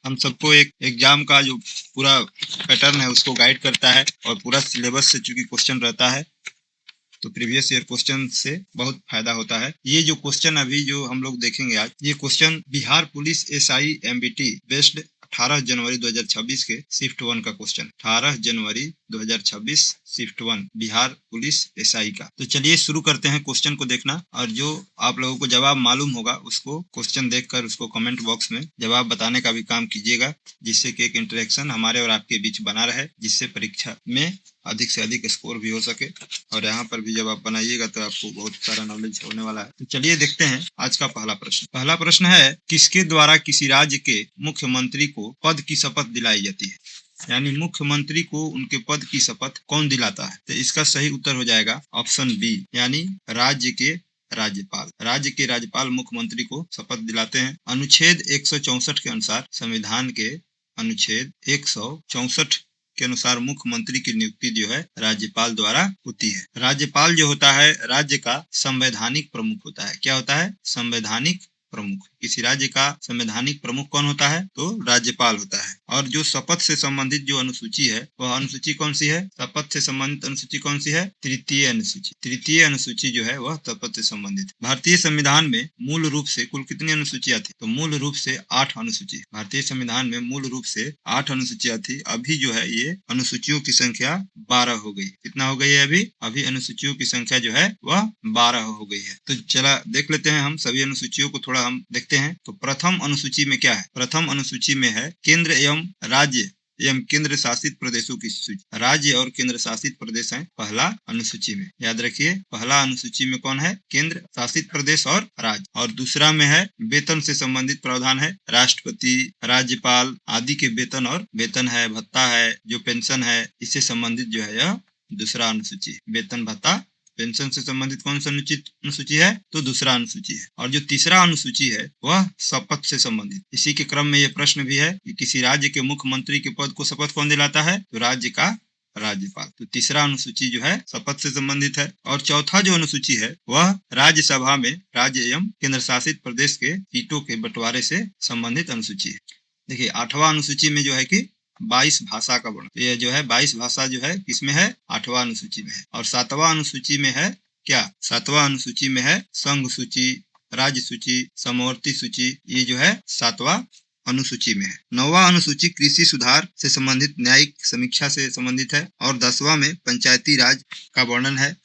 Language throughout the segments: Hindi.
हम सबको एक एग्जाम का जो पूरा पैटर्न है उसको गाइड करता है और पूरा सिलेबस से चूंकि क्वेश्चन रहता है तो प्रीवियस ईयर क्वेश्चन से बहुत फायदा होता है। ये जो क्वेश्चन अभी जो हम लोग देखेंगे आज, ये question Bihar police SI MBT based 18 जनवरी 2026 के शिफ्ट 1 का क्वेश्चन, 18 जनवरी 2026 शिफ्ट 1 बिहार पुलिस एसआई का। तो चलिए शुरू करते हैं क्वेश्चन को देखना, और जो आप लोगों को जवाब मालूम होगा उसको क्वेश्चन देखकर उसको कमेंट बॉक्स में जवाब बताने का भी काम कीजिएगा, जिससे कि एक इंटरेक्शन हमारे और आपके बीच बना रहे, जिससे परीक्षा में अधिक से अधिक स्कोर भी हो सके। और यहाँ पर भी जब आप बनाइएगा तो आपको बहुत सारा नॉलेज होने वाला है। तो चलिए देखते हैं आज का पहला प्रश्न। पहला प्रश्न है, किसके द्वारा किसी राज्य के मुख्यमंत्री को पद की शपथ दिलाई जाती है? यानी मुख्यमंत्री को उनके पद की शपथ कौन दिलाता है? तो इसका सही उत्तर हो जाएगा ऑप्शन बी, यानी राज्य के राज्यपाल। राज्य के राज्यपाल मुख्यमंत्री को शपथ दिलाते हैं। अनुच्छेद 164 के अनुसार, संविधान के अनुच्छेद 164 के अनुसार मुख्यमंत्री की नियुक्ति जो है राज्यपाल द्वारा होती है। राज्यपाल जो होता है राज्य का संवैधानिक प्रमुख होता है। क्या होता है? संवैधानिक प्रमुख। किसी राज्य का संवैधानिक प्रमुख कौन होता है? तो राज्यपाल होता है। और जो शपथ से संबंधित जो अनुसूची है वह अनुसूची कौन सी है? शपथ से संबंधित अनुसूची कौन सी है? तृतीय अनुसूची। तृतीय अनुसूची जो है वह शपथ से संबंधित। भारतीय संविधान में मूल रूप से कुल कितनी अनुसूचियां थी? तो मूल रूप से 8 अनुसूची। भारतीय संविधान में मूल रूप से 8 अनुसूचियां थी। अभी जो है ये अनुसूचियों की संख्या 12 हो गई। कितना हो गई है अभी? अभी अनुसूचियों की संख्या जो है वह 12 हो गई है। तो चला देख लेते हैं हम सभी अनुसूचियों को, थोड़ा हम देखते हैं। तो प्रथम अनुसूची में क्या है? प्रथम अनुसूची में है केंद्र एवं राज्य एवं केंद्र शासित प्रदेशों की सूची। राज्य और केंद्र शासित प्रदेश है पहला अनुसूची में। याद रखिए, पहला अनुसूची में कौन है? केंद्र शासित प्रदेश और राज्य। और दूसरा में है वेतन से संबंधित प्रावधान है, राष्ट्रपति, राज्यपाल आदि के वेतन, और वेतन है, भत्ता है, जो पेंशन है, इससे संबंधित जो है यह दूसरा अनुसूची। वेतन, भत्ता, पेंशन से संबंधित कौन सा अनुसूची है? तो दूसरा अनुसूची है। और जो तीसरा अनुसूची है वह शपथ से संबंधित। इसी के क्रम में ये प्रश्न भी है कि किसी राज्य के मुख्यमंत्री के पद को शपथ कौन दिलाता है? तो राज्य का राज्यपाल। तो तीसरा अनुसूची जो है शपथ से संबंधित है। और चौथा जो अनुसूची है वह राज्यसभा में राज्य एवं केंद्र शासित प्रदेश के सीटों के बंटवारे से संबंधित अनुसूची है। देखिए, 8वां अनुसूची में जो है कि 22 भाषा का वर्णन। ये जो है 22 भाषा जो है किसमें है? 8वां अनुसूची में है। और 7वां अनुसूची में है क्या? 7वां अनुसूची में है संघ सूची, राज्य सूची, समवर्ती सूची। ये जो है 7वां अनुसूची में है। 9वां अनुसूची कृषि सुधार से संबंधित न्यायिक समीक्षा से संबंधित है। और 10वां में पंचायती राज का वर्णन है।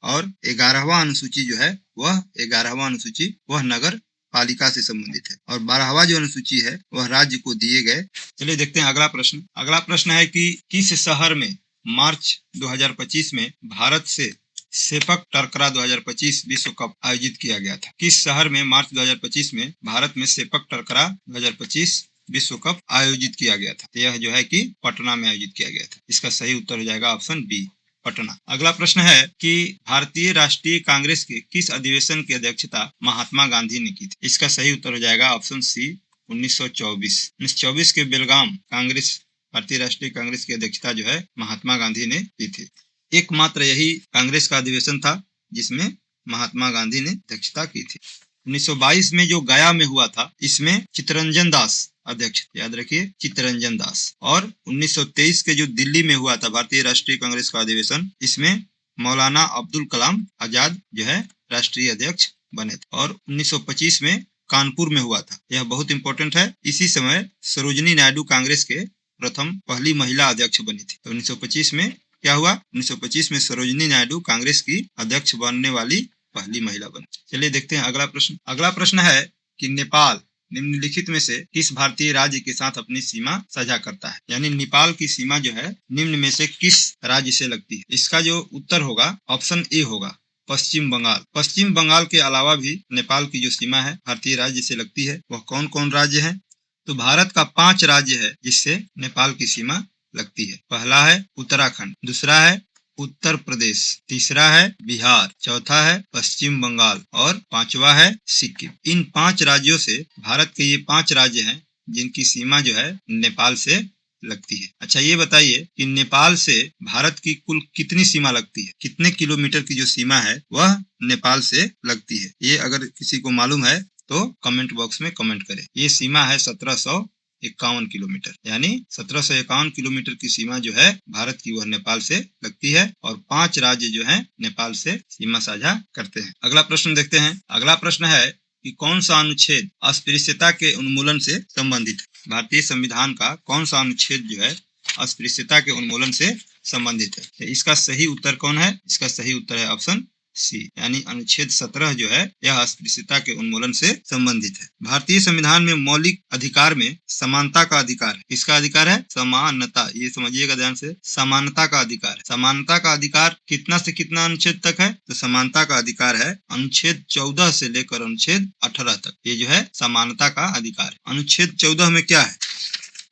और 11वां अनुसूची जो है वह 11वां अनुसूची वह नगर पालिका से संबंधित है। और 12वां जो अनुसूची है वह राज्य को दिए गए। चलिए देखते हैं अगला प्रश्न। अगला प्रश्न है कि किस शहर में मार्च 2025 में भारत से सेपक टकरा 2025 विश्व कप आयोजित किया गया था? किस शहर में मार्च 2025 में भारत में सेपक टकरा 2025 विश्व कप आयोजित किया गया था? यह जो है कि पटना में आयोजित किया गया था। इसका सही उत्तर हो जाएगा ऑप्शन बी, पटना। अगला प्रश्न है कि भारतीय राष्ट्रीय कांग्रेस के किस अधिवेशन की अध्यक्षता महात्मा गांधी ने की थी? इसका सही उत्तर हो जाएगा ऑप्शन सी, 1924। 1924 के बेलगाम कांग्रेस, भारतीय राष्ट्रीय कांग्रेस की अध्यक्षता जो है महात्मा गांधी ने की थी। एकमात्र यही कांग्रेस का अधिवेशन था जिसमें महात्मा गांधी ने अध्यक्षता की थी। 1922 में जो गया में हुआ था इसमें चित्तरंजन दास अध्यक्ष, याद रखिए, चित्तरंजन दास। और 1923 के जो दिल्ली में हुआ था भारतीय राष्ट्रीय कांग्रेस का अधिवेशन, इसमें मौलाना अब्दुल कलाम आजाद जो है राष्ट्रीय अध्यक्ष बने थे। और 1925 में कानपुर में हुआ था, यह बहुत इंपॉर्टेंट है। इसी समय सरोजिनी नायडू कांग्रेस के पहली महिला अध्यक्ष बनी थी। तो 1925 में क्या हुआ? 1925 में सरोजिनी नायडू कांग्रेस की अध्यक्ष बनने वाली पहली महिला बनी। चलिए देखते हैं अगला प्रश्न। अगला प्रश्न है कि नेपाल निम्नलिखित में से किस भारतीय राज्य के साथ अपनी सीमा साझा करता है? यानी नेपाल की सीमा जो है निम्न में से किस राज्य से लगती है? इसका जो उत्तर होगा ऑप्शन ए होगा, पश्चिम बंगाल। पश्चिम बंगाल के अलावा भी नेपाल की जो सीमा है भारतीय राज्य से लगती है। वह कौन कौन राज्य है? तो भारत का 5 राज्य है जिससे नेपाल की सीमा लगती है। पहला है उत्तराखंड, दूसरा है उत्तर प्रदेश, तीसरा है बिहार, चौथा है पश्चिम बंगाल और 5वां है सिक्किम। इन 5 राज्यों से भारत के ये 5 राज्य हैं जिनकी सीमा जो है नेपाल से लगती है। अच्छा, ये बताइए कि नेपाल से भारत की कुल कितनी सीमा लगती है? कितने किलोमीटर की जो सीमा है वह नेपाल से लगती है? ये अगर किसी को मालूम है तो कमेंट बॉक्स में कमेंट करें। ये सीमा है 1700 1751 किलोमीटर, यानी 1751 किलोमीटर की सीमा जो है भारत की वह नेपाल से लगती है और 5 राज्य जो है नेपाल से सीमा साझा करते हैं। अगला प्रश्न देखते हैं। अगला प्रश्न है कि कौन सा अनुच्छेद अस्पृश्यता के उन्मूलन से संबंधित है। भारतीय संविधान का कौन सा अनुच्छेद जो है अस्पृश्यता के उन्मूलन से संबंधित है। तो इसका सही उत्तर कौन है? इसका सही उत्तर है ऑप्शन सी, यानी अनुच्छेद 17 जो है यह अस्पृश्यता के उन्मूलन से संबंधित है। भारतीय संविधान में मौलिक अधिकार में समानता का अधिकार है। किसका अधिकार है? समानता, ये समझिएगा ध्यान से, समानता का अधिकार। समानता का अधिकार कितना से कितना अनुच्छेद तक है? तो समानता का अधिकार है अनुच्छेद 14 से लेकर अनुच्छेद 18 तक, ये जो है समानता का अधिकार। अनुच्छेद 14 में क्या है?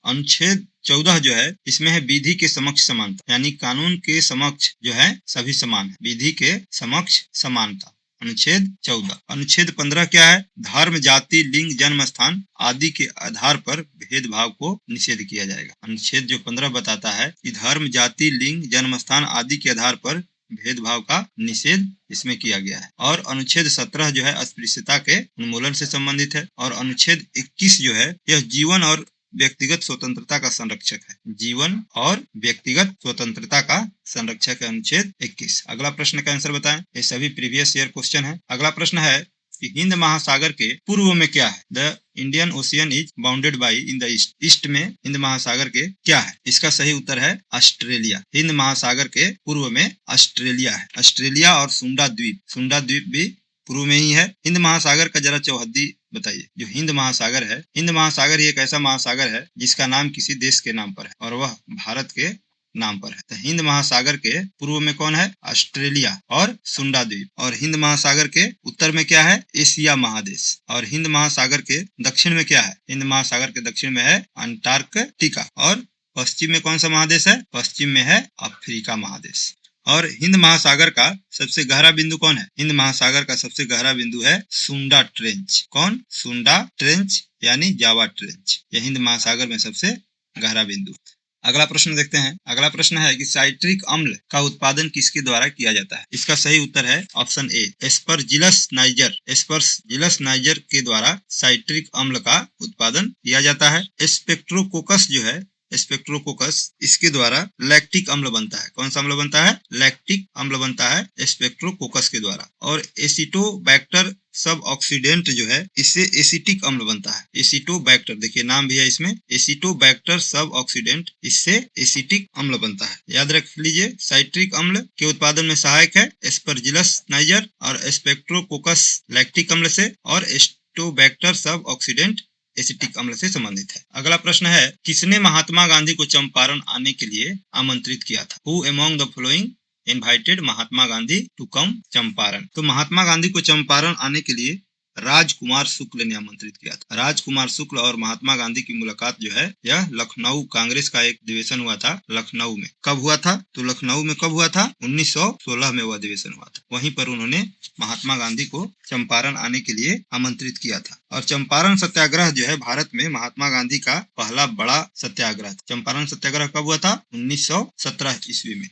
अनुच्छेद 14 जो है इसमें है विधि के समक्ष समानता, यानी कानून के समक्ष जो है सभी समान है, विधि के समक्ष समानता, अनुच्छेद 14। अनुच्छेद 15 क्या है? धर्म, जाति, लिंग, जन्म स्थान आदि के आधार पर भेदभाव को निषेध किया जाएगा। अनुच्छेद जो 15 बताता है कि धर्म, जाति, लिंग, जन्म स्थान आदि के आधार पर भेदभाव का निषेध इसमें किया गया है। और अनुच्छेद 17 जो है अस्पृश्यता के उन्मूलन से संबंधित है। और अनुच्छेद 21 जो है यह जीवन और व्यक्तिगत स्वतंत्रता का संरक्षक है। जीवन और व्यक्तिगत स्वतंत्रता का संरक्षक है अनुच्छेद 21। अगला प्रश्न का आंसर बताएं। ये सभी प्रीवियस ईयर क्वेश्चन है। अगला प्रश्न है कि हिंद महासागर के पूर्व में क्या है? The Indian ocean is bounded by in the east. East में हिंद महासागर के क्या है? इसका सही उत्तर है ऑस्ट्रेलिया। हिंद महासागर के पूर्व में ऑस्ट्रेलिया है। ऑस्ट्रेलिया और सुंडा द्वीप, सुंडा द्वीप भी पूर्व में ही है। हिंद महासागर का जरा चौहद्दी बताइए। जो हिंद महासागर है, हिंद महासागर एक ऐसा महासागर है जिसका नाम किसी देश के नाम पर है और वह भारत के नाम पर है। तो हिंद महासागर के पूर्व में कौन है? ऑस्ट्रेलिया और सुंडा द्वीप। और हिंद महासागर के उत्तर में क्या है? एशिया महादेश। और हिंद महासागर के दक्षिण में क्या है? हिंद महासागर के दक्षिण में है अंटार्कटिका। और पश्चिम में कौन सा महादेश है? पश्चिम में है अफ्रीका महादेश। और हिंद महासागर का सबसे गहरा बिंदु कौन है? हिंद महासागर का सबसे गहरा बिंदु है सुंडा ट्रेंच। कौन? सुंडा ट्रेंच, यानी जावा ट्रेंच। यह हिंद महासागर में सबसे गहरा बिंदु। अगला प्रश्न देखते हैं। अगला प्रश्न है कि साइट्रिक अम्ल का उत्पादन किसके द्वारा किया जाता है? इसका सही उत्तर है option A, Aspergillus niger. Aspergillus niger के द्वारा साइट्रिक अम्ल का उत्पादन किया जाता है। स्पेक्ट्रोकोकस जो है, स्पेक्ट्रोकोकस, इसके द्वारा लैक्टिक अम्ल बनता है। कौन सा अम्ल बनता है? लैक्टिक अम्ल बनता है स्पेक्ट्रोकोकस के द्वारा। और एसिटोबैक्टर सब ऑक्सीडेंट जो है, इससे एसिटिक अम्ल बनता है। एसिटोबैक्टर, देखिए नाम भी है इसमें, एसिटोबैक्टर सब ऑक्सीडेंट, इससे एसिटिक अम्ल बनता है। याद रख लीजिए, साइट्रिक अम्ल के उत्पादन में सहायक है एस्परजिलस नाइजर और स्पेक्ट्रोकोकस लैक्टिक अम्ल से, और एसिटोबैक्टर सब ऑक्सीडेंट एसिटिक अम्ल से संबंधित है। अगला प्रश्न है, किसने महात्मा गांधी को चंपारण आने के लिए आमंत्रित किया था? Who among the following invited Mahatma Gandhi to come Champaran? तो महात्मा गांधी को चंपारण आने के लिए राजकुमार शुक्ल ने आमंत्रित किया था। राजकुमार शुक्ल और महात्मा गांधी की मुलाकात जो है यह लखनऊ कांग्रेस का एक अधिवेशन हुआ था लखनऊ में। कब हुआ था? तो लखनऊ में कब हुआ था? 1916 में वह अधिवेशन हुआ था। वहीं पर उन्होंने महात्मा गांधी को चंपारण आने के लिए आमंत्रित किया था। और चंपारण सत्याग्रह जो है भारत में महात्मा गांधी का पहला बड़ा सत्याग्रह। चंपारण सत्याग्रह कब हुआ था? 1917 ईस्वी में।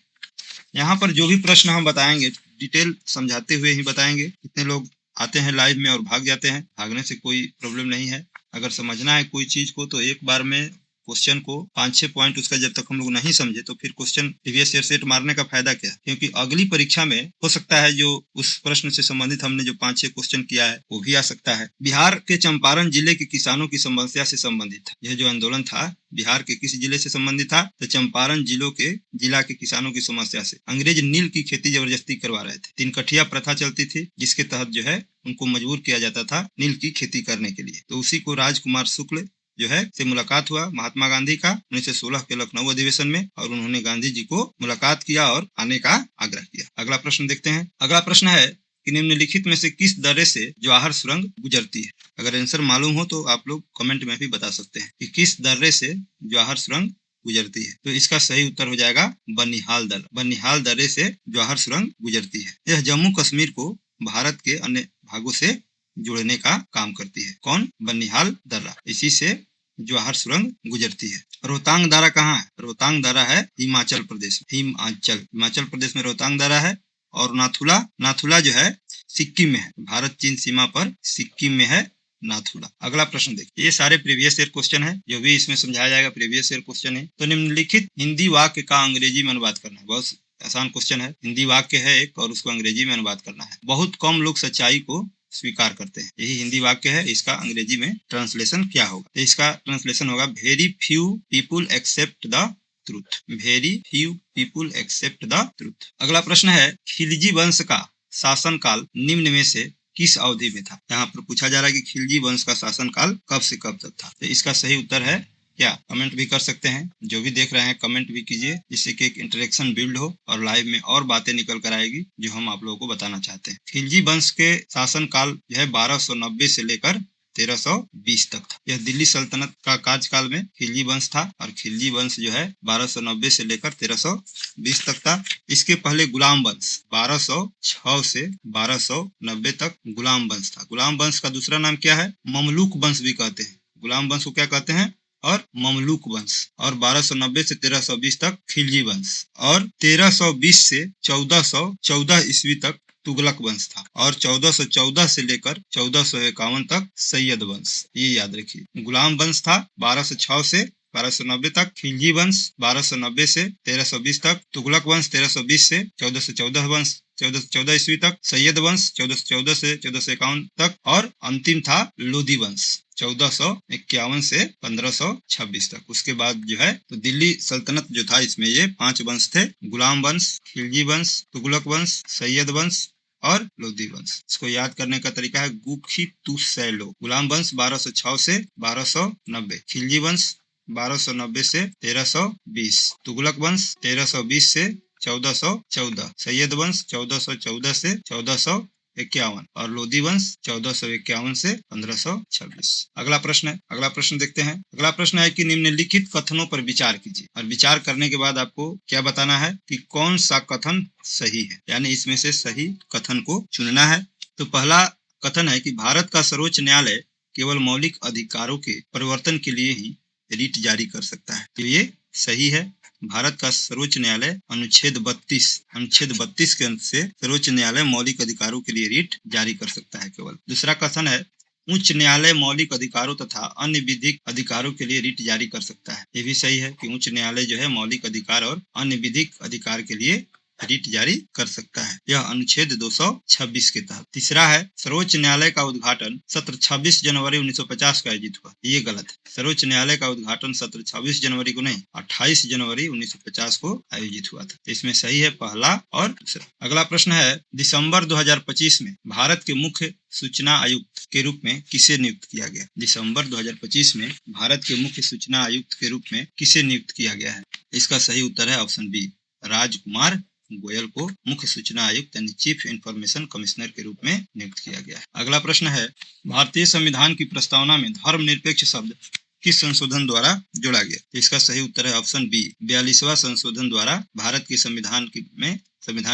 यहाँ पर जो भी प्रश्न हम बताएंगे डिटेल समझाते हुए ही बताएंगे। कितने लोग आते हैं लाइव में और भाग जाते हैं, भागने से कोई प्रॉब्लम नहीं है। अगर समझना है कोई चीज को तो एक बार में क्वेश्चन को 5-6 पॉइंट उसका जब तक हम लोग नहीं समझे तो फिर क्वेश्चन प्रीवियस ईयर सेट मारने का फायदा क्या? क्योंकि अगली परीक्षा में हो सकता है जो उस प्रश्न से संबंधित हमने जो 5-6 क्वेश्चन किया है वो भी आ सकता है। बिहार के चंपारण जिले के किसानों की समस्या से संबंधित था। यह जो आंदोलन था बिहार के किस जिले से संबंधित था? तो चंपारण जिला के किसानों की समस्या से। अंग्रेज नील की खेती जबरदस्ती करवा रहे थे। 3 कठिया प्रथा चलती थी जिसके तहत जो है उनको मजबूर किया जाता था नील की खेती करने के लिए। तो उसी को राजकुमार शुक्ल जो है से मुलाकात हुआ महात्मा गांधी का 1916 के लखनऊ अधिवेशन में, और उन्होंने गांधी जी को मुलाकात किया और आने का आग्रह किया। अगला प्रश्न देखते हैं। अगला प्रश्न है कि निम्नलिखित में से किस दर्रे से जवाहर सुरंग गुजरती है? अगर आंसर मालूम हो तो आप लोग कमेंट में भी बता सकते हैं कि किस दर्रे से जवाहर सुरंग गुजरती है। तो इसका सही उत्तर हो जाएगा बनिहाल दर्रा। बनिहाल दर्रे से जवाहर सुरंग गुजरती है। यह जम्मू कश्मीर को भारत के अन्य भागों से जोड़ने का काम करती है। कौन? बनिहाल दर्रा, इसी से जवाहर सुरंग गुजरती है। रोहतांग दर्रा कहाँ है? रोहतांग दर्रा है हिमाचल प्रदेश में। हिमाचल प्रदेश में रोहतांग दर्रा है। और नाथुला जो है सिक्किम में है। भारत चीन सीमा पर सिक्किम में है नाथुला। अगला प्रश्न देखिए, ये सारे प्रीवियस ईयर क्वेश्चन है, जो भी इसमें समझाया जाएगा प्रीवियस ईयर क्वेश्चन है। तो निम्नलिखित हिंदी वाक्य का अंग्रेजी में अनुवाद करना है। बहुत आसान क्वेश्चन है, हिंदी वाक्य है एक और उसको अंग्रेजी में अनुवाद करना है। बहुत कम लोग सच्चाई को स्वीकार करते हैं, यही हिंदी वाक्य है। इसका अंग्रेजी में ट्रांसलेशन क्या होगा? तो इसका ट्रांसलेशन होगा very few people accept the truth. Very few people accept the truth. अगला प्रश्न है, खिलजी वंश का शासनकाल निम्न में से किस अवधि में था? यहाँ पर पूछा जा रहा है कि खिलजी वंश का शासनकाल कब से कब तक था। तो इसका सही उत्तर है क्या? कमेंट भी कर सकते हैं, जो भी देख रहे हैं कमेंट भी कीजिए, जिससे कि एक इंटरेक्शन बिल्ड हो और लाइव में और बातें निकल कर आएगी जो हम आप लोगों को बताना चाहते हैं। खिलजी वंश के शासनकाल जो है 1290 से लेकर 1320 तक था। यह दिल्ली सल्तनत का कार्यकाल में खिलजी वंश था और खिलजी वंश जो है 1290 से लेकर 1320 तक था। इसके पहले गुलाम वंश 1206 से 1290 तक गुलाम वंश था। गुलाम वंश का दूसरा नाम क्या है? ममलूक वंश भी कहते हैं। गुलाम वंश को क्या कहते हैं? और ममलूक वंश। और 1290 से 1320 तक खिलजी वंश और 1320 से 1414 ईस्वी तक तुगलक वंश था और 1414 से लेकर 1451 तक सैयद वंश। ये याद रखिए, गुलाम वंश था 1206 से 1290 तक, खिलजी वंश 1290 से 1320 तक, तुगलक वंश 1320 से 1414 वंश 1414 ईस्वी तक, सैयद वंश 1414 से 1451 तक और अंतिम था लोधी वंश 1451 से 1526 तक। उसके बाद जो है तो दिल्ली सल्तनत जो था इसमें ये 5 वंश थे, गुलाम वंश, खिलजी वंश, तुगलक वंश, सैयद वंश और लोधी वंश। इसको याद करने का तरीका है गुखी तुसैलो। गुलाम वंश 1206 से 1290, खिलजी वंश 1290 से 1320, तुगलक वंश 1320 से 1414, सैयद वंश 1414 से 1451 और लोधी वंश 1451 से 1526। अगला प्रश्न देखते हैं। अगला प्रश्न है कि निम्नलिखित कथनों पर विचार कीजिए और विचार करने के बाद आपको क्या बताना है कि कौन सा कथन सही है, यानी इसमें से सही कथन को चुनना है। तो पहला कथन है कि भारत का सर्वोच्च न्यायालय केवल मौलिक अधिकारों के परिवर्तन के लिए ही रिट जारी कर सकता है। तो ये सही है। भारत का सर्वोच्च न्यायालय अनुच्छेद 32 के अंत से सर्वोच्च न्यायालय मौलिक अधिकारों के लिए रिट जारी कर सकता है केवल। दूसरा कथन है उच्च न्यायालय मौलिक अधिकारों तथा अन्य विधिक अधिकारों के लिए रिट जारी कर सकता है। ये भी सही है कि उच्च न्यायालय जो है मौलिक अधिकार और अन्य विधिक अधिकार के लिए रिट जारी कर सकता है, यह अनुच्छेद 226 के तहत। तीसरा है सर्वोच्च न्यायालय का उद्घाटन सत्र 26 जनवरी 1950 का आयोजित हुआ। ये गलत है। सर्वोच्च न्यायालय का उद्घाटन सत्र 26 जनवरी को नहीं 28 जनवरी 1950 को आयोजित हुआ था। तो इसमें सही है पहला और दूसरा। अगला प्रश्न है दिसंबर 2025 में भारत के मुख्य सूचना आयुक्त के रूप में किसे नियुक्त किया गया? दिसंबर 2025 में भारत के मुख्य सूचना आयुक्त के रूप में किसे नियुक्त किया गया है? इसका सही उत्तर है ऑप्शन बी, राजकुमार गोयल को मुख्य सूचना आयुक्त यानी चीफ इंफॉर्मेशन कमिश्नर के रूप में नियुक्त किया गया है। अगला प्रश्न है भारतीय संविधान की प्रस्तावना में धर्मनिरपेक्ष शब्द किस संशोधन द्वारा जोड़ा गया? इसका सही उत्तर है ऑप्शन बी, 42वां संशोधन द्वारा भारत के संविधान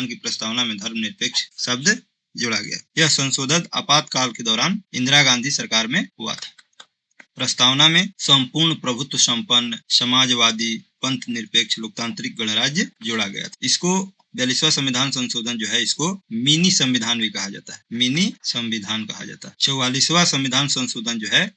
की प्रस्तावना में धर्मनिरपेक्ष शब्द जोड़ा गया। यह संशोधन आपातकाल के दौरान इंदिरा गांधी सरकार में हुआ था। प्रस्तावना में संपूर्ण प्रभुत्व संपन्न समाजवादी पंथ निरपेक्ष लोकतांत्रिक गणराज्य जोड़ा गया था। इसको 42वां संविधान संशोधन जो है इसको मिनी संविधान भी कहा जाता है, मिनी संविधान कहा जाता है। 44वां संविधान संशोधन जो है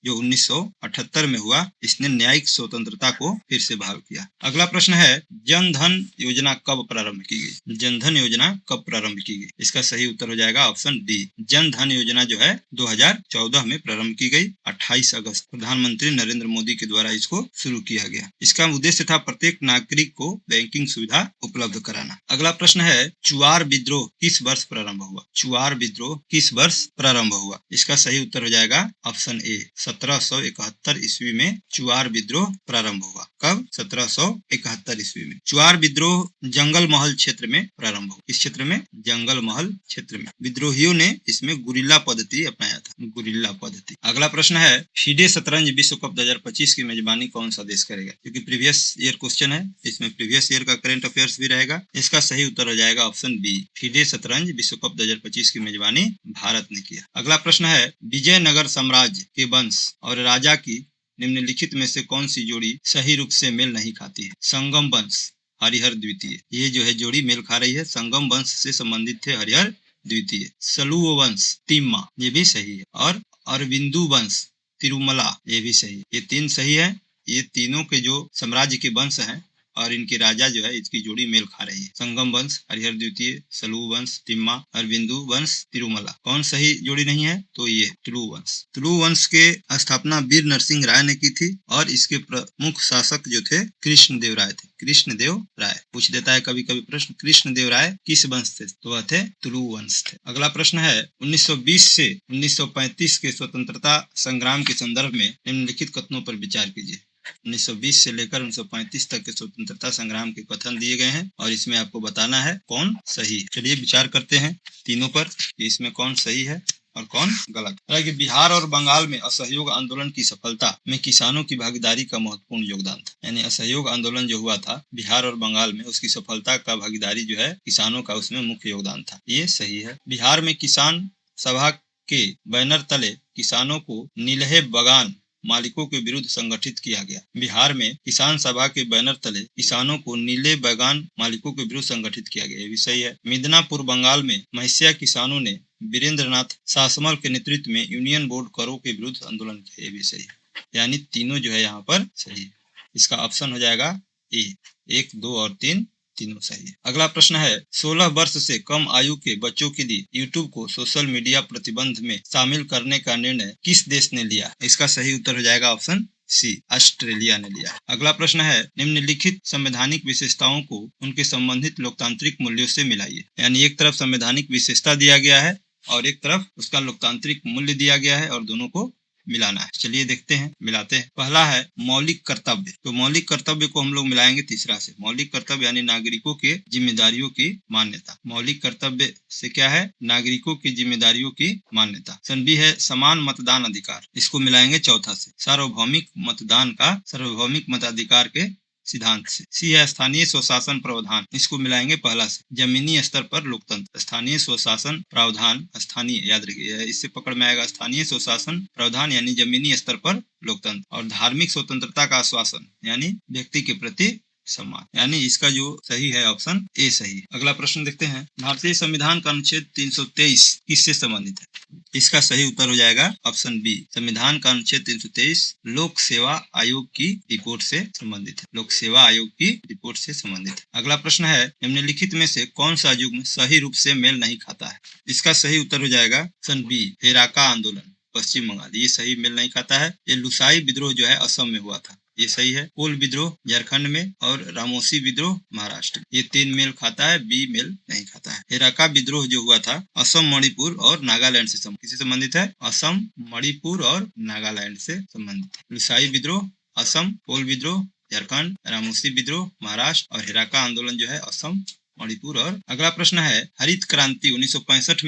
जो 1978 में हुआ, इसने न्यायिक स्वतंत्रता को फिर से बहाल किया। अगला प्रश्न है जन धन योजना कब प्रारंभ की गई? जन धन योजना कब प्रारंभ की गई? इसका सही उत्तर हो जाएगा ऑप्शन डी, जन धन योजना जो है 2014 में प्रारंभ की गई। 28 अगस्त प्रधानमंत्री नरेंद्र मोदी के द्वारा इसको शुरू किया गया। इसका उद्देश्य था प्रत्येक नागरिक को बैंकिंग सुविधा उपलब्ध कराना। अगला प्रश्न है चुआर विद्रोह किस वर्ष प्रारंभ हुआ? चुआर विद्रोह किस वर्ष प्रारंभ हुआ? इसका सही उत्तर हो जाएगा ऑप्शन ए, 1771 ईस्वी में चुआर विद्रोह प्रारंभ हुआ। कब? 1771 ईस्वी में। चुआर विद्रोह जंगल महल क्षेत्र में प्रारंभ हुआ। इस क्षेत्र में जंगल महल क्षेत्र में विद्रोहियों ने इसमें गुरिल्ला पद्धति अपनाया था, गुरिल्ला पद्धति। अगला प्रश्न है फीडे शतरंज विश्व कप 2025 की मेजबानी कौन सा देश करेगा? क्योंकि प्रीवियस ईयर क्वेश्चन है, इसमें प्रीवियस ईयर का करंट अफेयर्स भी रहेगा। इसका सही उत्तर हो जाएगा ऑप्शन बी, फीडे शतरंज विश्व कप 2025 की मेजबानी भारत ने किया। अगला प्रश्न है विजयनगर साम्राज्य के वंश और राजा की निम्नलिखित में से कौन सी जोड़ी सही रूप से मेल नहीं खाती है? संगम वंश, हरिहर द्वितीय, ये जो है जोड़ी मेल खा रही है। संगम वंश से संबंधित थे हरिहर द्वितीय। सलूव वंश, तिम्मा, ये भी सही है। और अरविंदु वंश तिरुमला, ये भी सही है। ये 3 सही है। ये तीनों के जो साम्राज्य के वंश हैं और इनके राजा जो है इसकी जोड़ी मेल खा रही है। संगम वंश हरिहर द्वितीय, सलू वंश तिम्मा, अरविंदु वंश तिरुमला। कौन सही जोड़ी नहीं है? तो ये तुलु वंश। तुलु वंश के स्थापना वीर नरसिंह राय ने की थी और इसके प्रमुख शासक जो थे कृष्णदेव राय थे। कृष्णदेव राय पूछ देता है कभी कभी प्रश्न, कृष्णदेव राय किस वंश थे? तो वह थे तुलु वंश थे। अगला प्रश्न है 1920 से 1935 के स्वतंत्रता संग्राम के संदर्भ में निम्नलिखित कथनों पर विचार कीजिए। 1920 से लेकर 1935 तक के स्वतंत्रता संग्राम के कथन दिए गए हैं और इसमें आपको बताना है कौन सही है। चलिए विचार करते हैं तीनों पर कि इसमें कौन सही है और कौन गलत है। कि बिहार और बंगाल में असहयोग आंदोलन की सफलता में किसानों की भागीदारी का महत्वपूर्ण योगदान था। यानी असहयोग आंदोलन जो हुआ था बिहार और बंगाल में, उसकी सफलता का भागीदारी जो है किसानों का उसमें मुख्य योगदान था। ये सही है। बिहार में किसान सभा के बैनर तले किसानों को नीलहे बगान मालिकों के विरुद्ध संगठित किया गया। बिहार में किसान सभा के बैनर तले किसानों को नीले बागान मालिकों के विरुद्ध संगठित किया गया, ये भी सही है। मिदनापुर बंगाल में महिष्या किसानों ने वीरेंद्रनाथ शासमल के नेतृत्व में यूनियन बोर्ड करों के विरुद्ध आंदोलन किया, ये भी सही है। यानी तीनों जो है यहाँ पर सही है। इसका ऑप्शन हो जाएगा ए। 1, 2 और 3 तीनों सही है। अगला प्रश्न है 16 वर्ष से कम आयु के बच्चों के लिए यूट्यूब को सोशल मीडिया प्रतिबंध में शामिल करने का निर्णय किस देश ने लिया? इसका सही उत्तर हो जाएगा ऑप्शन सी, ऑस्ट्रेलिया ने लिया। अगला प्रश्न है निम्नलिखित संवैधानिक विशेषताओं को उनके संबंधित लोकतांत्रिक मूल्यों से मिलाइए। यानी एक तरफ संवैधानिक विशेषता दिया गया है और एक तरफ उसका लोकतांत्रिक मूल्य दिया गया है और दोनों को मिलाना है। चलिए देखते हैं, मिलाते हैं। पहला है मौलिक कर्तव्य। तो मौलिक कर्तव्य को हम लोग मिलाएंगे तीसरा से। मौलिक कर्तव्य यानी नागरिकों के जिम्मेदारियों की मान्यता। मौलिक कर्तव्य से क्या है? नागरिकों की जिम्मेदारियों की मान्यता। ऑप्शन बी है समान मतदान अधिकार। इसको मिलाएंगे चौथा से, सार्वभौमिक मतदान का सार्वभौमिक मताधिकार के सिद्धांत से। सी है स्थानीय स्वशासन प्रावधान। इसको मिलाएंगे पहला से, जमीनी स्तर पर लोकतंत्र। स्थानीय स्वशासन प्रावधान, स्थानीय याद रखिए, इससे पकड़ में आएगा स्थानीय स्वशासन प्रावधान यानी जमीनी स्तर पर लोकतंत्र। और धार्मिक स्वतंत्रता का आश्वासन यानी व्यक्ति के प्रति सम्मान। यानी इसका जो सही है ऑप्शन ए सही है। अगला प्रश्न देखते हैं, भारतीय संविधान का अनुच्छेद 323 किससे संबंधित है? इसका सही उत्तर हो जाएगा ऑप्शन बी, संविधान का अनुच्छेद 323 लोक सेवा आयोग की रिपोर्ट से संबंधित है। लोक सेवा आयोग की रिपोर्ट से संबंधित है। अगला प्रश्न है निम्नलिखित में से कौन सा युग्म सही रूप से मेल नहीं खाता है? इसका सही उत्तर हो जाएगा ऑप्शन बी, हेराका आंदोलन पश्चिम बंगाल। ये सही मेल नहीं खाता है। ये लुसाई विद्रोह जो है असम में हुआ था, ये सही है। कोल विद्रोह झारखंड में और रामोसी विद्रोह महाराष्ट्र, ये 3 मेल खाता है, बी मेल नहीं खाता है। हेराका विद्रोह जो हुआ था असम, मणिपुर और नागालैंड से किससे संबंधित है? असम, मणिपुर और नागालैंड से संबंधित है। लुसाई विद्रोह असम, कोल विद्रोह झारखंड, रामोसी विद्रोह महाराष्ट्र और हेराका आंदोलन जो है असम, मणिपुर। और अगला प्रश्न है हरित क्रांति 1965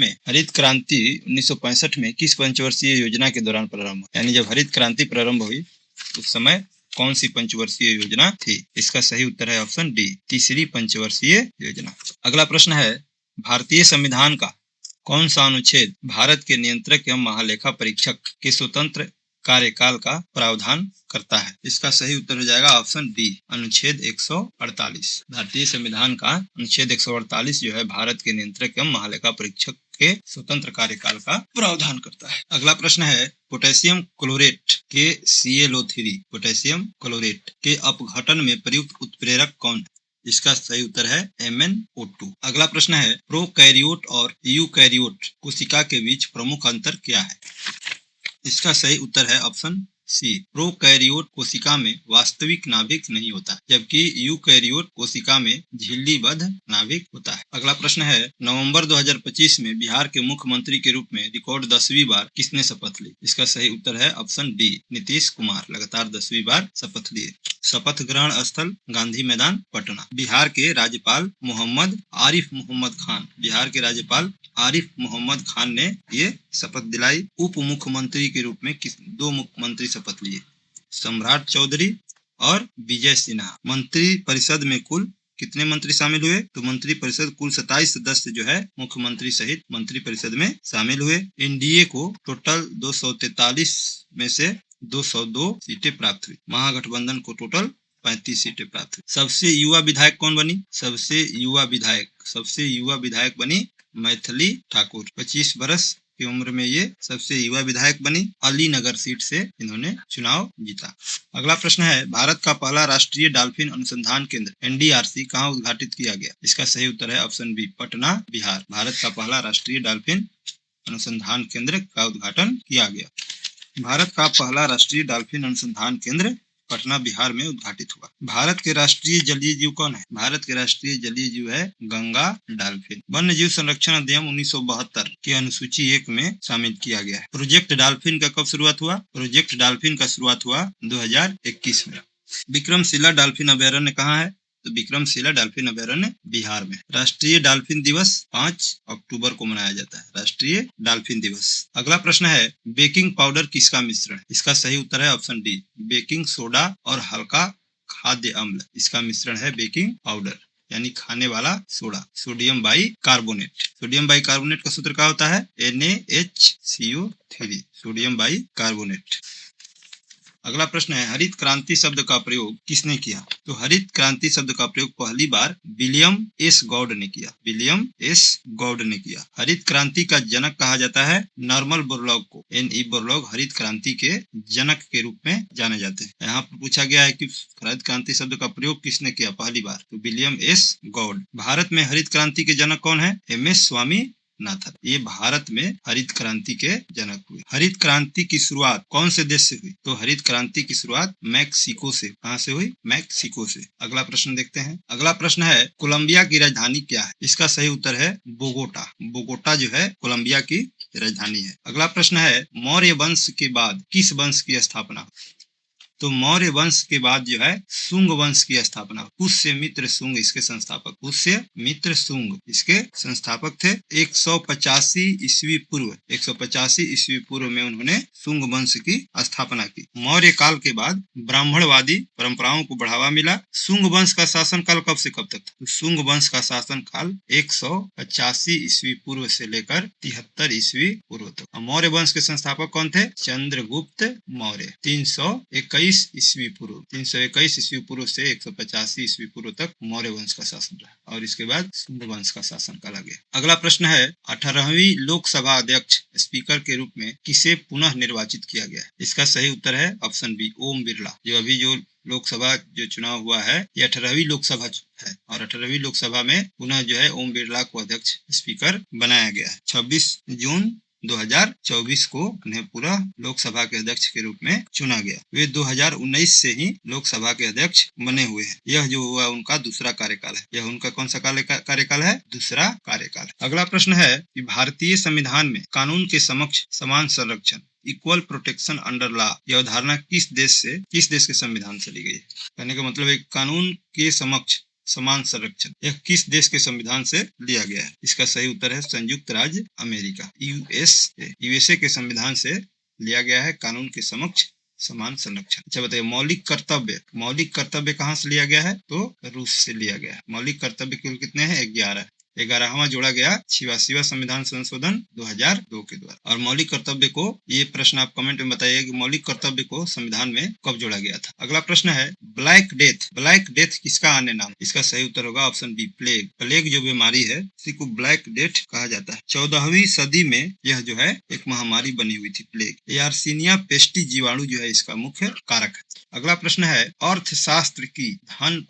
में किस पंचवर्षीय योजना के दौरान प्रारंभ? यानी जब हरित क्रांति प्रारंभ हुई उस समय कौन सी पंचवर्षीय योजना थी? इसका सही उत्तर है ऑप्शन डी, तीसरी पंचवर्षीय योजना। अगला प्रश्न है भारतीय संविधान का कौन सा अनुच्छेद भारत के नियंत्रक एवं महालेखा परीक्षक के स्वतंत्र कार्यकाल का प्रावधान करता है? इसका सही उत्तर हो जाएगा ऑप्शन डी, अनुच्छेद 148। भारतीय संविधान का अनुच्छेद 148 जो है भारत के नियंत्रक एवं महालेखा परीक्षक के स्वतंत्र कार्यकाल का प्रावधान करता है। अगला प्रश्न है पोटेशियम क्लोरेट के ClO3 पोटेशियम क्लोरेट के अपघटन में प्रयुक्त उत्प्रेरक कौन है? इसका सही उत्तर है MnO2। अगला प्रश्न है प्रोकैरियोट और यूकैरियोट कोशिका के बीच प्रमुख अंतर क्या है? इसका सही उत्तर है ऑप्शन सी, प्रोकैरियोट कोशिका में वास्तविक नाभिक नहीं होता जबकि यूकैरियोट कोशिका में झिल्लीबद्ध नाभिक होता है। अगला प्रश्न है नवंबर 2025 में बिहार के मुख्यमंत्री के रूप में रिकॉर्ड 10वीं बार किसने शपथ ली? इसका सही उत्तर है ऑप्शन डी, नीतीश कुमार लगातार 10वीं बार शपथ लिए। शपथ ग्रहण स्थल गांधी मैदान पटना। बिहार के राज्यपाल मोहम्मद आरिफ मोहम्मद खान, बिहार के राज्यपाल आरिफ मोहम्मद खान ने ये शपथ दिलाई। उप मुख्यमंत्री के रूप में 2 मुख्यमंत्री शपथ लिए, सम्राट चौधरी और विजय सिन्हा। मंत्री परिषद में कुल कितने मंत्री शामिल हुए? तो मंत्री परिषद कुल 27 सदस्य जो है मुख्यमंत्री सहित मंत्री परिषद में शामिल हुए। एनडीए को टोटल 243 में से 202 सीटें प्राप्त हुई। महागठबंधन को टोटल 35 सीटें प्राप्त हुई। सबसे युवा विधायक कौन बनी? सबसे युवा विधायक बनी मैथिली ठाकुर, 25 वर्ष की उम्र में ये सबसे युवा विधायक बनी। अलीनगर सीट से इन्होंने चुनाव जीता। अगला प्रश्न है, भारत का पहला राष्ट्रीय डॉल्फिन अनुसंधान केंद्र NDRC कहाँ उद्घाटित किया गया? इसका सही उत्तर है ऑप्शन बी, पटना, बिहार। भारत का पहला राष्ट्रीय डॉल्फिन अनुसंधान केंद्र का उद्घाटन किया गया। भारत का पहला राष्ट्रीय डॉल्फिन अनुसंधान केंद्र पटना, बिहार में उद्घाटित हुआ। भारत के राष्ट्रीय जलीय जीव कौन है? भारत के राष्ट्रीय जलीय जीव है गंगा डॉल्फिन। वन्य जीव संरक्षण अधिनियम 1972 की अनुसूची 1 में शामिल किया गया है। प्रोजेक्ट डॉल्फिन का कब शुरुआत हुआ? प्रोजेक्ट डॉल्फिन का शुरुआत हुआ 2021 में। विक्रमशिला डॉल्फिन अभयारण्य कहाँ है? तो विक्रमशिला डॉल्फिन अभयारण्य बिहार में। राष्ट्रीय डॉल्फिन दिवस 5 अक्टूबर को मनाया जाता है, राष्ट्रीय डॉल्फिन दिवस। अगला प्रश्न है, बेकिंग पाउडर किसका मिश्रण? इसका सही उत्तर है ऑप्शन डी, बेकिंग सोडा और हल्का खाद्य अम्ल, इसका मिश्रण है बेकिंग पाउडर, यानी खाने वाला soda. Sodium by carbonate. Sodium by carbonate का सूत्र क्या होता है? NaHCO3, sodium by carbonate. अगला प्रश्न है, हरित क्रांति शब्द का प्रयोग किसने किया? तो हरित क्रांति शब्द का प्रयोग पहली बार विलियम एस गॉड ने किया। विलियम एस गॉड ने किया। हरित क्रांति का जनक कहा जाता है नॉर्मन बोरलॉग को। NE बोरलॉग हरित क्रांति के जनक के रूप में जाने जाते हैं। यहाँ पर पूछा गया है कि हरित क्रांति शब्द का प्रयोग किसने किया पहली बार? तो विलियम एस गॉड। भारत में हरित क्रांति के जनक कौन है? MS स्वामीनाथन। ये भारत में हरित क्रांति के जनक हुए। हरित क्रांति की शुरुआत कौन से देश से हुई? तो हरित क्रांति की शुरुआत मैक्सिको से। कहाँ से हुई? मैक्सिको से। अगला प्रश्न देखते हैं। अगला प्रश्न है, कोलंबिया की राजधानी क्या है? इसका सही उत्तर है बोगोटा। बोगोटा जो है कोलंबिया की राजधानी है। अगला प्रश्न है, मौर्य वंश के बाद किस वंश की स्थापना? तो मौर्य वंश के बाद जो है शुंग वंश की स्थापना। पुष्य मित्र शुंग इसके संस्थापक। पुष्य मित्र शुंग इसके संस्थापक थे। 185 ईस्वी पूर्व 185 ईस्वी पूर्व में उन्होंने शुंग वंश की स्थापना की। मौर्य काल के बाद ब्राह्मणवादी परंपराओं को बढ़ावा मिला। शुंग वंश का शासन काल कब से कब तक था? तो शुंग वंश का शासन काल 185 ईस्वी पूर्व से लेकर 73 ईस्वी पूर्व तक। मौर्य वंश के संस्थापक कौन थे? चंद्रगुप्त मौर्य। 321 ईस्वी पूर्व 321 ईस्वी पूर्व से 185 ईस्वी पूर्व तक मौर्य वंश का शासन रहा और इसके बाद शुंग वंश का शासन काल आ गया। अगला प्रश्न है, 18वीं लोकसभा अध्यक्ष स्पीकर के रूप में किसे पुनः निर्वाचित किया गया? इसका सही उत्तर है ऑप्शन बी, ओम बिरला। जो अभी जो लोकसभा जो चुनाव हुआ है ये 18वीं लोकसभा है और 18वीं लोकसभा में पुनः जो है ओम बिरला को अध्यक्ष स्पीकर बनाया गया है। 26 जून 2024 को उन्हें पूरा लोकसभा के अध्यक्ष के रूप में चुना गया। वे 2019 से ही लोकसभा के अध्यक्ष बने हुए हैं। यह जो हुआ उनका दूसरा कार्यकाल है। यह उनका कौन सा कार्यकाल है? दूसरा कार्यकाल। अगला प्रश्न है कि भारतीय संविधान में कानून के समक्ष समान संरक्षण, इक्वल प्रोटेक्शन अंडर लॉ, यह अवधारणा किस देश के संविधान से ली गई है? कहने का मतलब है कानून के समक्ष समान संरक्षण, यह किस देश के संविधान से लिया गया है? इसका सही उत्तर है संयुक्त राज्य अमेरिका, यूएसए के संविधान से लिया गया है कानून के समक्ष समान संरक्षण। अच्छा बताइए, मौलिक कर्तव्य कहाँ से लिया गया है? तो रूस से लिया गया है। मौलिक कर्तव्य कुल कितने हैं? 11वां जोड़ा गया 86वां संविधान संशोधन 2002 के द्वारा। और मौलिक कर्तव्य को, ये प्रश्न आप कमेंट में बताइए कि मौलिक कर्तव्य को संविधान में कब जोड़ा गया था। अगला प्रश्न है, ब्लैक डेथ किसका अन्य नाम? इसका सही उत्तर होगा ऑप्शन बी, प्लेग। प्लेग जो बीमारी है इसी को ब्लैक डेथ कहा जाता है। 14वीं सदी में यह जो है एक महामारी बनी हुई थी प्लेग। यार्सिनिया पेस्टी जीवाणु जो है इसका मुख्य कारक है। अगला प्रश्न है, अर्थशास्त्र की धन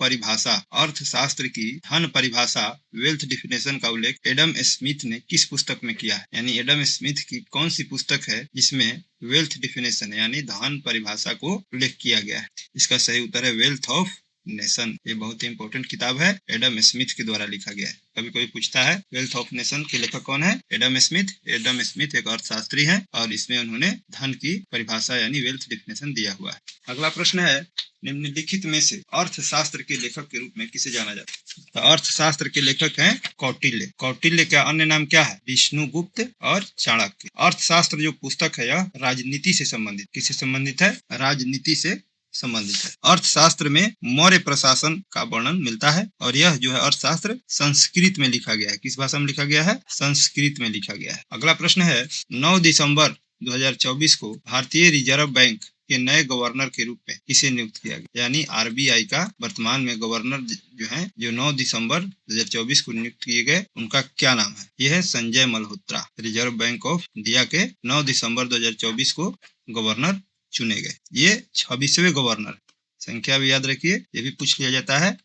परिभाषा वेल्थ डिफिनेशन का उल्लेख एडम स्मिथ ने किस पुस्तक में किया है? यानी एडम स्मिथ की कौन सी पुस्तक है जिसमें वेल्थ डिफिनेशन यानी धन परिभाषा को उल्लेख किया गया है? इसका सही उत्तर है वेल्थ ऑफ नेशन। ये बहुत ही इंपॉर्टेंट किताब है, एडम स्मिथ के द्वारा लिखा गया है। कभी कोई पूछता है वेल्थ ऑफ नेशन के लेखक कौन है? एडम स्मिथ एक अर्थशास्त्री है और इसमें उन्होंने धन की परिभाषा यानी वेल्थ डिफिनेशन दिया हुआ है। अगला प्रश्न है, निम्नलिखित में से अर्थशास्त्र के लेखक के रूप में किसे जाना जाता है? तो अर्थशास्त्र के लेखक हैं कौटिल्य। कौटिल्य का अन्य नाम क्या है? विष्णुगुप्त और चाणक्य। अर्थशास्त्र जो पुस्तक है यह राजनीति से संबंधित, किससे संबंधित है? राजनीति से संबंधित है। अर्थशास्त्र में मौर्य प्रशासन का वर्णन मिलता है और यह जो है अर्थशास्त्र संस्कृत में लिखा गया है। किस भाषा में लिखा गया है? संस्कृत में लिखा गया है। अगला प्रश्न है, 9 दिसंबर 2024 को भारतीय रिजर्व बैंक के नए गवर्नर के रूप में किसे नियुक्त किया गया? यानी आरबीआई का वर्तमान में गवर्नर जो है, जो 9 दिसंबर 2024 को नियुक्त किए गए, उनका क्या नाम है? यह है Sanjay Malhotra. Reserve bank of India के 9 दिसंबर 2024 को गवर्नर चुने गए। ये 26वें गवर्नर, संख्या भी याद रखिए, ये भी पूछ लिया जाता है।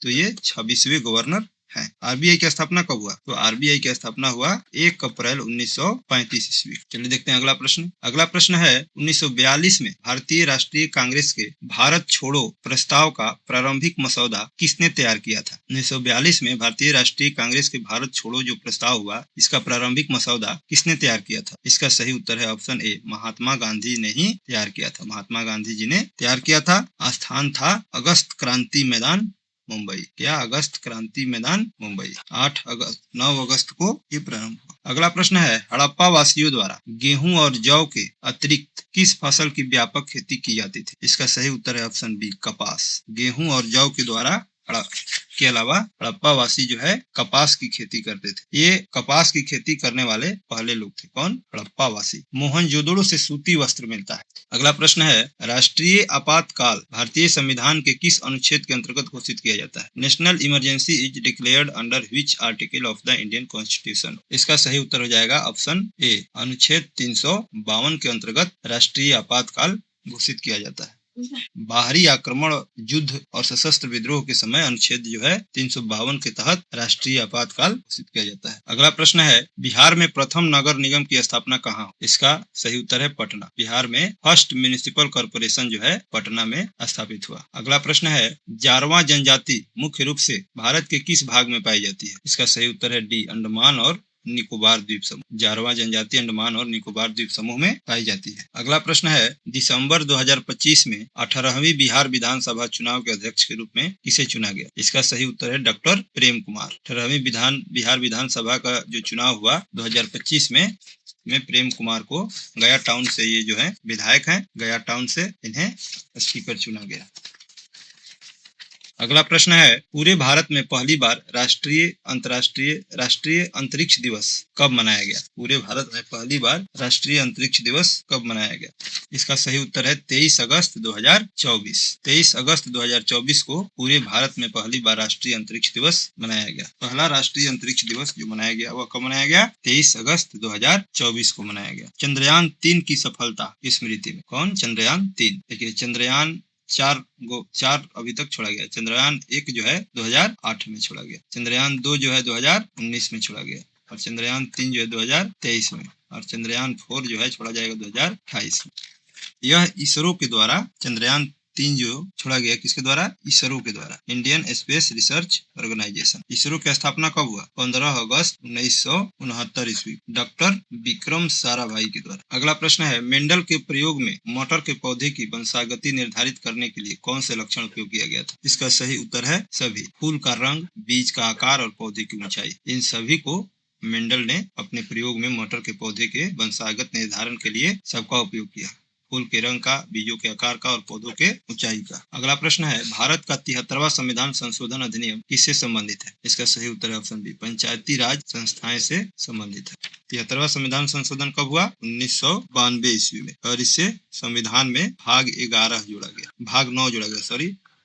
तो ये 26वें गवर्नर है। आरबीआई की स्थापना कब हुआ? तो आरबीआई की स्थापना हुआ 1 अप्रैल 1935 ईस्वी। चलिए देखते हैं अगला प्रश्न। अगला प्रश्न है 1942 में भारतीय राष्ट्रीय कांग्रेस के भारत छोड़ो प्रस्ताव का प्रारंभिक मसौदा किसने तैयार किया था? 1942 में भारतीय राष्ट्रीय कांग्रेस के भारत छोड़ो जो प्रस्ताव हुआ, इसका प्रारंभिक मसौदा किसने तैयार किया था? इसका सही उत्तर है ऑप्शन ए, महात्मा गांधी ने ही तैयार किया था। महात्मा गांधी जी ने तैयार किया था। स्थान था अगस्त क्रांति मैदान मुंबई। क्या? अगस्त क्रांति मैदान मुंबई। 9 अगस्त को ये प्रारंभ हुआ। अगला प्रश्न है हड़प्पा वासियों द्वारा गेहूं और जौ के अतिरिक्त किस फसल की व्यापक खेती की जाती थी? इसका सही उत्तर है ऑप्शन बी, कपास। गेहूं और जौ के द्वारा के अलावा हड़प्पा वासी जो है कपास की खेती करते थे। ये कपास की खेती करने वाले पहले लोग थे। कौन? हड़प्पा वासी। मोहनजोदड़ो से सूती वस्त्र मिलता है। अगला प्रश्न है राष्ट्रीय आपातकाल भारतीय संविधान के किस अनुच्छेद के अंतर्गत घोषित किया जाता है? National emergency is declared under which article of the Indian constitution? इसका सही उत्तर हो जाएगा ऑप्शन ए, अनुच्छेद 352 के अंतर्गत राष्ट्रीय आपातकाल घोषित किया जाता है। बाहरी आक्रमण, युद्ध और सशस्त्र विद्रोह के समय अनुच्छेद जो है 352 के तहत राष्ट्रीय आपातकाल घोषित किया जाता है। अगला प्रश्न है बिहार में प्रथम नगर निगम की स्थापना कहाँ? इसका सही उत्तर है पटना। बिहार में फर्स्ट म्युनिसिपल कॉर्पोरेशन जो है पटना में स्थापित हुआ। अगला प्रश्न है जारवा जनजाति मुख्य रूप से भारत के किस भाग में पाई जाती है? इसका सही उत्तर है डी, अंडमान और निकोबार द्वीप समूह। जारवा जनजाति अंडमान और निकोबार द्वीप समूह में पाई जाती है। अगला प्रश्न है दिसंबर 2025 में 18वीं बिहार विधानसभा चुनाव के अध्यक्ष के रूप में किसे चुना गया? इसका सही उत्तर है डॉक्टर प्रेम कुमार। 18वीं बिहार विधानसभा का जो चुनाव हुआ 2025 में प्रेम कुमार को गया टाउन से, ये जो है विधायक हैं, गया टाउन से इन्हें स्पीकर चुना गया। अगला प्रश्न है पूरे भारत में पहली बार राष्ट्रीय अंतरिक्ष दिवस कब मनाया गया? पूरे भारत में पहली बार राष्ट्रीय अंतरिक्ष दिवस कब मनाया गया? इसका सही उत्तर है 23 अगस्त 2024। 23 अगस्त 2024 को पूरे भारत में पहली बार राष्ट्रीय अंतरिक्ष दिवस मनाया गया। पहला राष्ट्रीय अंतरिक्ष दिवस जो मनाया गया वह कब मनाया गया? 23 अगस्त 2024 को मनाया गया। चंद्रयान 3 की सफलता की स्मृति में। कौन? चंद्रयान 3। देखिए चंद्रयान 4 अभी तक छोड़ा गया। चंद्रयान 1 जो है 2008 में छोड़ा गया। चंद्रयान 2 जो है 2019 में छोड़ा गया और चंद्रयान 3 जो है 2023 में और चंद्रयान 4 जो है छोड़ा जाएगा 2028 में। यह इसरो के द्वारा चंद्रयान 3 जो छोड़ा गया, किसके द्वारा? इसरो के द्वारा, Indian space research organisation. ISRO की स्थापना कब हुआ? 15 अगस्त 1969 ईस्वी, डॉक्टर विक्रम साराभाई के द्वारा। अगला प्रश्न है मेंडल के प्रयोग में मटर के पौधे की वंशागति निर्धारित करने के लिए कौन से लक्षण उपयोग किया गया था? इसका सही उत्तर है सभी। फूल का रंग, बीज का आकार और पौधे की ऊंचाई, इन सभी को मेंडल ने अपने प्रयोग में मटर के पौधे के वंशागत निर्धारण के लिए सबका उपयोग किया। फूल के रंग का, बीजों के आकार का और पौधों के ऊंचाई का। अगला प्रश्न है भारत का 73वां संविधान संशोधन अधिनियम किससे संबंधित है? इसका सही उत्तर है ऑप्शन बी, पंचायती राज संस्थाएं से संबंधित है। 73वां संविधान संशोधन कब हुआ? 1992 ईस्वी में और इससे संविधान में भाग 9 जोड़ा गया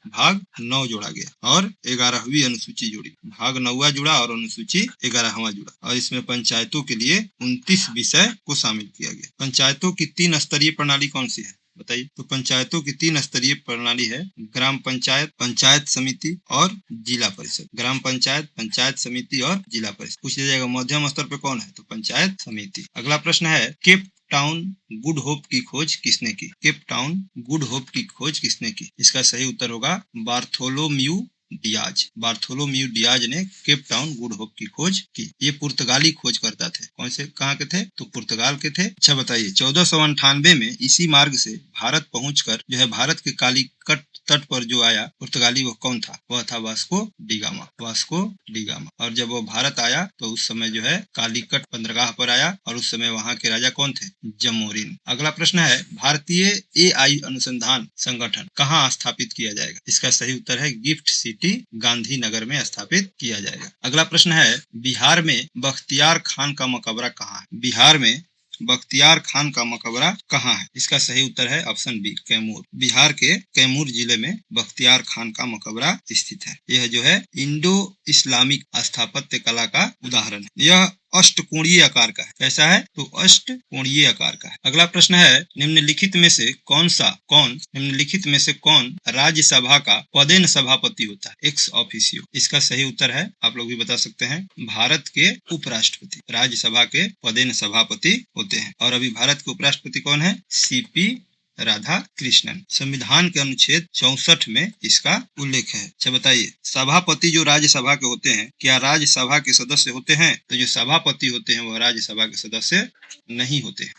भाग 9 जोड़ा गया और 11वीं अनुसूची जोड़ी। भाग 9वां जुड़ा और अनुसूची 11वां जुड़ा और इसमें पंचायतों के लिए 29 विषय को शामिल किया गया। पंचायतों की 3 स्तरीय प्रणाली कौन सी है? बताइए। तो पंचायतों की 3 स्तरीय प्रणाली है ग्राम पंचायत, पंचायत समिति और जिला परिषद। ग्राम पंचायत, पंचायत समिति और जिला परिषद। पूछ लिया जाएगा मध्यम स्तर पे कौन है? तो पंचायत समिति। अगला प्रश्न है केप टाउन गुड होप की खोज किसने की? केप टाउन गुड होप की खोज किसने की? इसका सही उत्तर होगा बार्थोलोम्यू डियाज ने केप टाउन गुड होप की खोज की। ये पुर्तगाली खोजकर्ता थे। कौन से, कहाँ के थे? तो पुर्तगाल के थे। अच्छा बताइए 1498 में इसी मार्ग से भारत पहुंचकर जो है भारत के कालीकट तट पर जो आया पुर्तगाली, वो कौन था? वह था वास्को डिगामा। और जब वो भारत आया तो उस समय जो है कालीकट बंदरगाह पर आया और उस समय वहाँ के राजा कौन थे? जमोरिन। अगला प्रश्न है भारतीय AI अनुसंधान संगठन कहाँ स्थापित किया जाएगा? इसका सही उत्तर है गिफ्ट सिटी गांधीनगर में स्थापित किया जाएगा। अगला प्रश्न है बिहार में बख्तियार खान का मकबरा कहाँ है? बिहार में बख्तियार खान का मकबरा कहाँ है? इसका सही उत्तर है ऑप्शन बी, कैमूर। बिहार के कैमूर जिले में बख्तियार खान का मकबरा स्थित है। यह जो है इंडो इस्लामिक स्थापत्य कला का उदाहरण है। यह अष्टकोणीय आकार का है। कैसा है? तो अष्टकोणीय आकार का है। अगला प्रश्न है, निम्नलिखित में से कौन राज्यसभा का पदेन सभापति होता है? Ex officio. इसका सही उत्तर है, आप लोग भी बता सकते हैं, भारत के उपराष्ट्रपति राज्यसभा के पदेन सभापति होते हैं। और अभी भारत के उपराष्ट्रपति कौन है? सीपी राधा कृष्णन। संविधान के अनुच्छेद 64 में इसका उल्लेख है। अच्छा बताइए, सभापति जो राज्यसभा के होते हैं, क्या राज्यसभा के सदस्य होते हैं? तो जो सभापति होते हैं वह राज्यसभा के सदस्य नहीं होते हैं।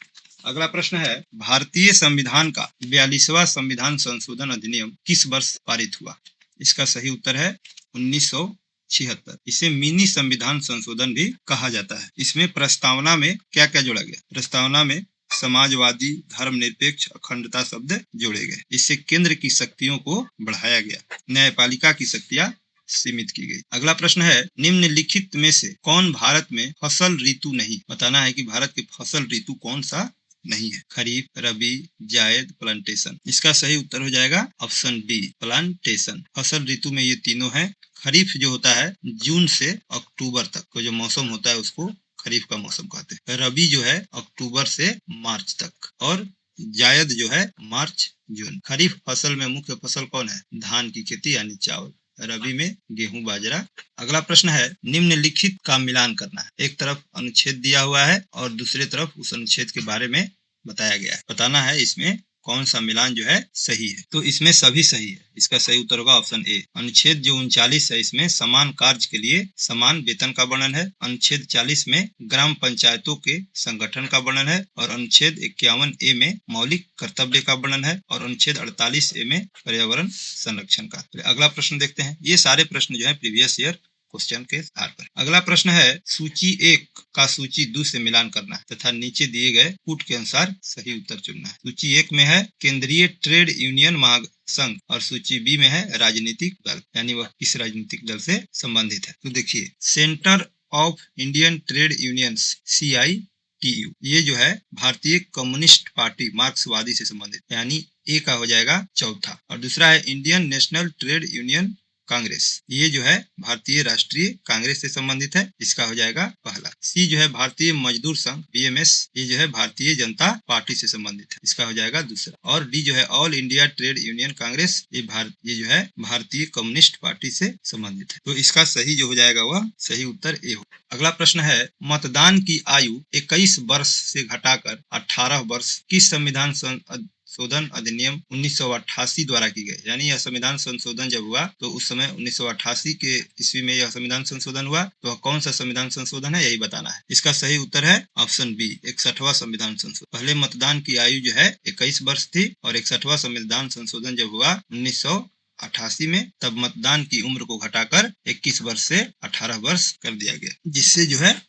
अगला प्रश्न है, भारतीय संविधान का 42वां संविधान संशोधन अधिनियम किस वर्ष पारित हुआ? इसका सही उत्तर है 1976। इसे मिनी संविधान संशोधन भी कहा जाता है। इसमें प्रस्तावना में क्या क्या जोड़ा गया? प्रस्तावना में समाजवादी, धर्मनिरपेक्ष, अखंडता शब्द जोड़े गए। इससे केंद्र की शक्तियों को बढ़ाया गया, न्यायपालिका की शक्तियां सीमित की गई। अगला प्रश्न है, निम्नलिखित में से कौन भारत में फसल ऋतु नहीं? बताना है कि भारत के फसल ऋतु कौन सा नहीं है। खरीफ, रबी, जायद, प्लांटेशन। इसका सही उत्तर हो जाएगा ऑप्शन बी, प्लांटेशन। फसल ऋतु में ये तीनों है। खरीफ जो होता है जून से अक्टूबर तक को जो मौसम होता है उसको खरीफ का मौसम कहते हैं। रबी जो है अक्टूबर से मार्च तक, और जायद जो है मार्च जून। खरीफ फसल में मुख्य फसल कौन है? धान की खेती यानी चावल। रबी में गेहूं, बाजरा। अगला प्रश्न है, निम्नलिखित का मिलान करना है। एक तरफ अनुच्छेद दिया हुआ है और दूसरे तरफ उस अनुच्छेद के बारे में बताया गया है। बताना है इसमें कौन सा मिलान जो है सही है। तो इसमें सभी सही है। इसका सही उत्तर होगा ऑप्शन ए। अनुच्छेद जो 39 है इसमें समान कार्य के लिए समान वेतन का वर्णन है। अनुच्छेद 40 में ग्राम पंचायतों के संगठन का वर्णन है। और अनुच्छेद 51 ए में मौलिक कर्तव्य का वर्णन है। और अनुच्छेद 48 ए में पर्यावरण संरक्षण का। तो अगला प्रश्न देखते हैं। ये सारे प्रश्न जो है प्रीवियस ईयर क्वेश्चन के आधार पर। अगला प्रश्न है, सूची 1 का सूची 2 से मिलान करना है तथा नीचे दिए गए कूट के अनुसार सही उत्तर चुनना है। सूची 1 में है केंद्रीय ट्रेड यूनियन महासंघ और सूची बी में है राजनीतिक दल, यानी वह किस राजनीतिक दल से संबंधित है। तो देखिए, centre of Indian trade unions CITU, ये जो है भारतीय कम्युनिस्ट पार्टी मार्क्सवादी से संबंधित, यानी ए का हो जाएगा चौथा। और दूसरा है Indian national trade union Congress, ये जो है भारतीय राष्ट्रीय कांग्रेस से संबंधित है, इसका हो जाएगा पहला। सी जो है भारतीय मजदूर संघ BMS, ये जो है भारतीय जनता पार्टी से संबंधित है, इसका हो जाएगा दूसरा। और डी जो है all India trade union Congress, ये जो है भारतीय कम्युनिस्ट पार्टी से संबंधित है। तो इसका सही जो हो जाएगा वह सही उत्तर ए हो। अगला प्रश्न है, मतदान की आयु 21 वर्ष से घटाकर 18 वर्ष किस संविधान संशोधन अधिनियम 1988 द्वारा की गई? यानी यह संविधान संशोधन जब हुआ तो उस समय 1988 के ईस्वी में यह संविधान संशोधन हुआ। तो कौन सा संविधान संशोधन है यही बताना है। इसका सही उत्तर है ऑप्शन बी, 61वां संविधान संशोधन। पहले मतदान की आयु जो है 21 वर्ष थी और 61वां संविधान संशोधन जब हुआ 1988 में, तब मतदान की उम्र को घटाकर 21 वर्ष से 18 वर्ष कर दिया गया, जिससे जो है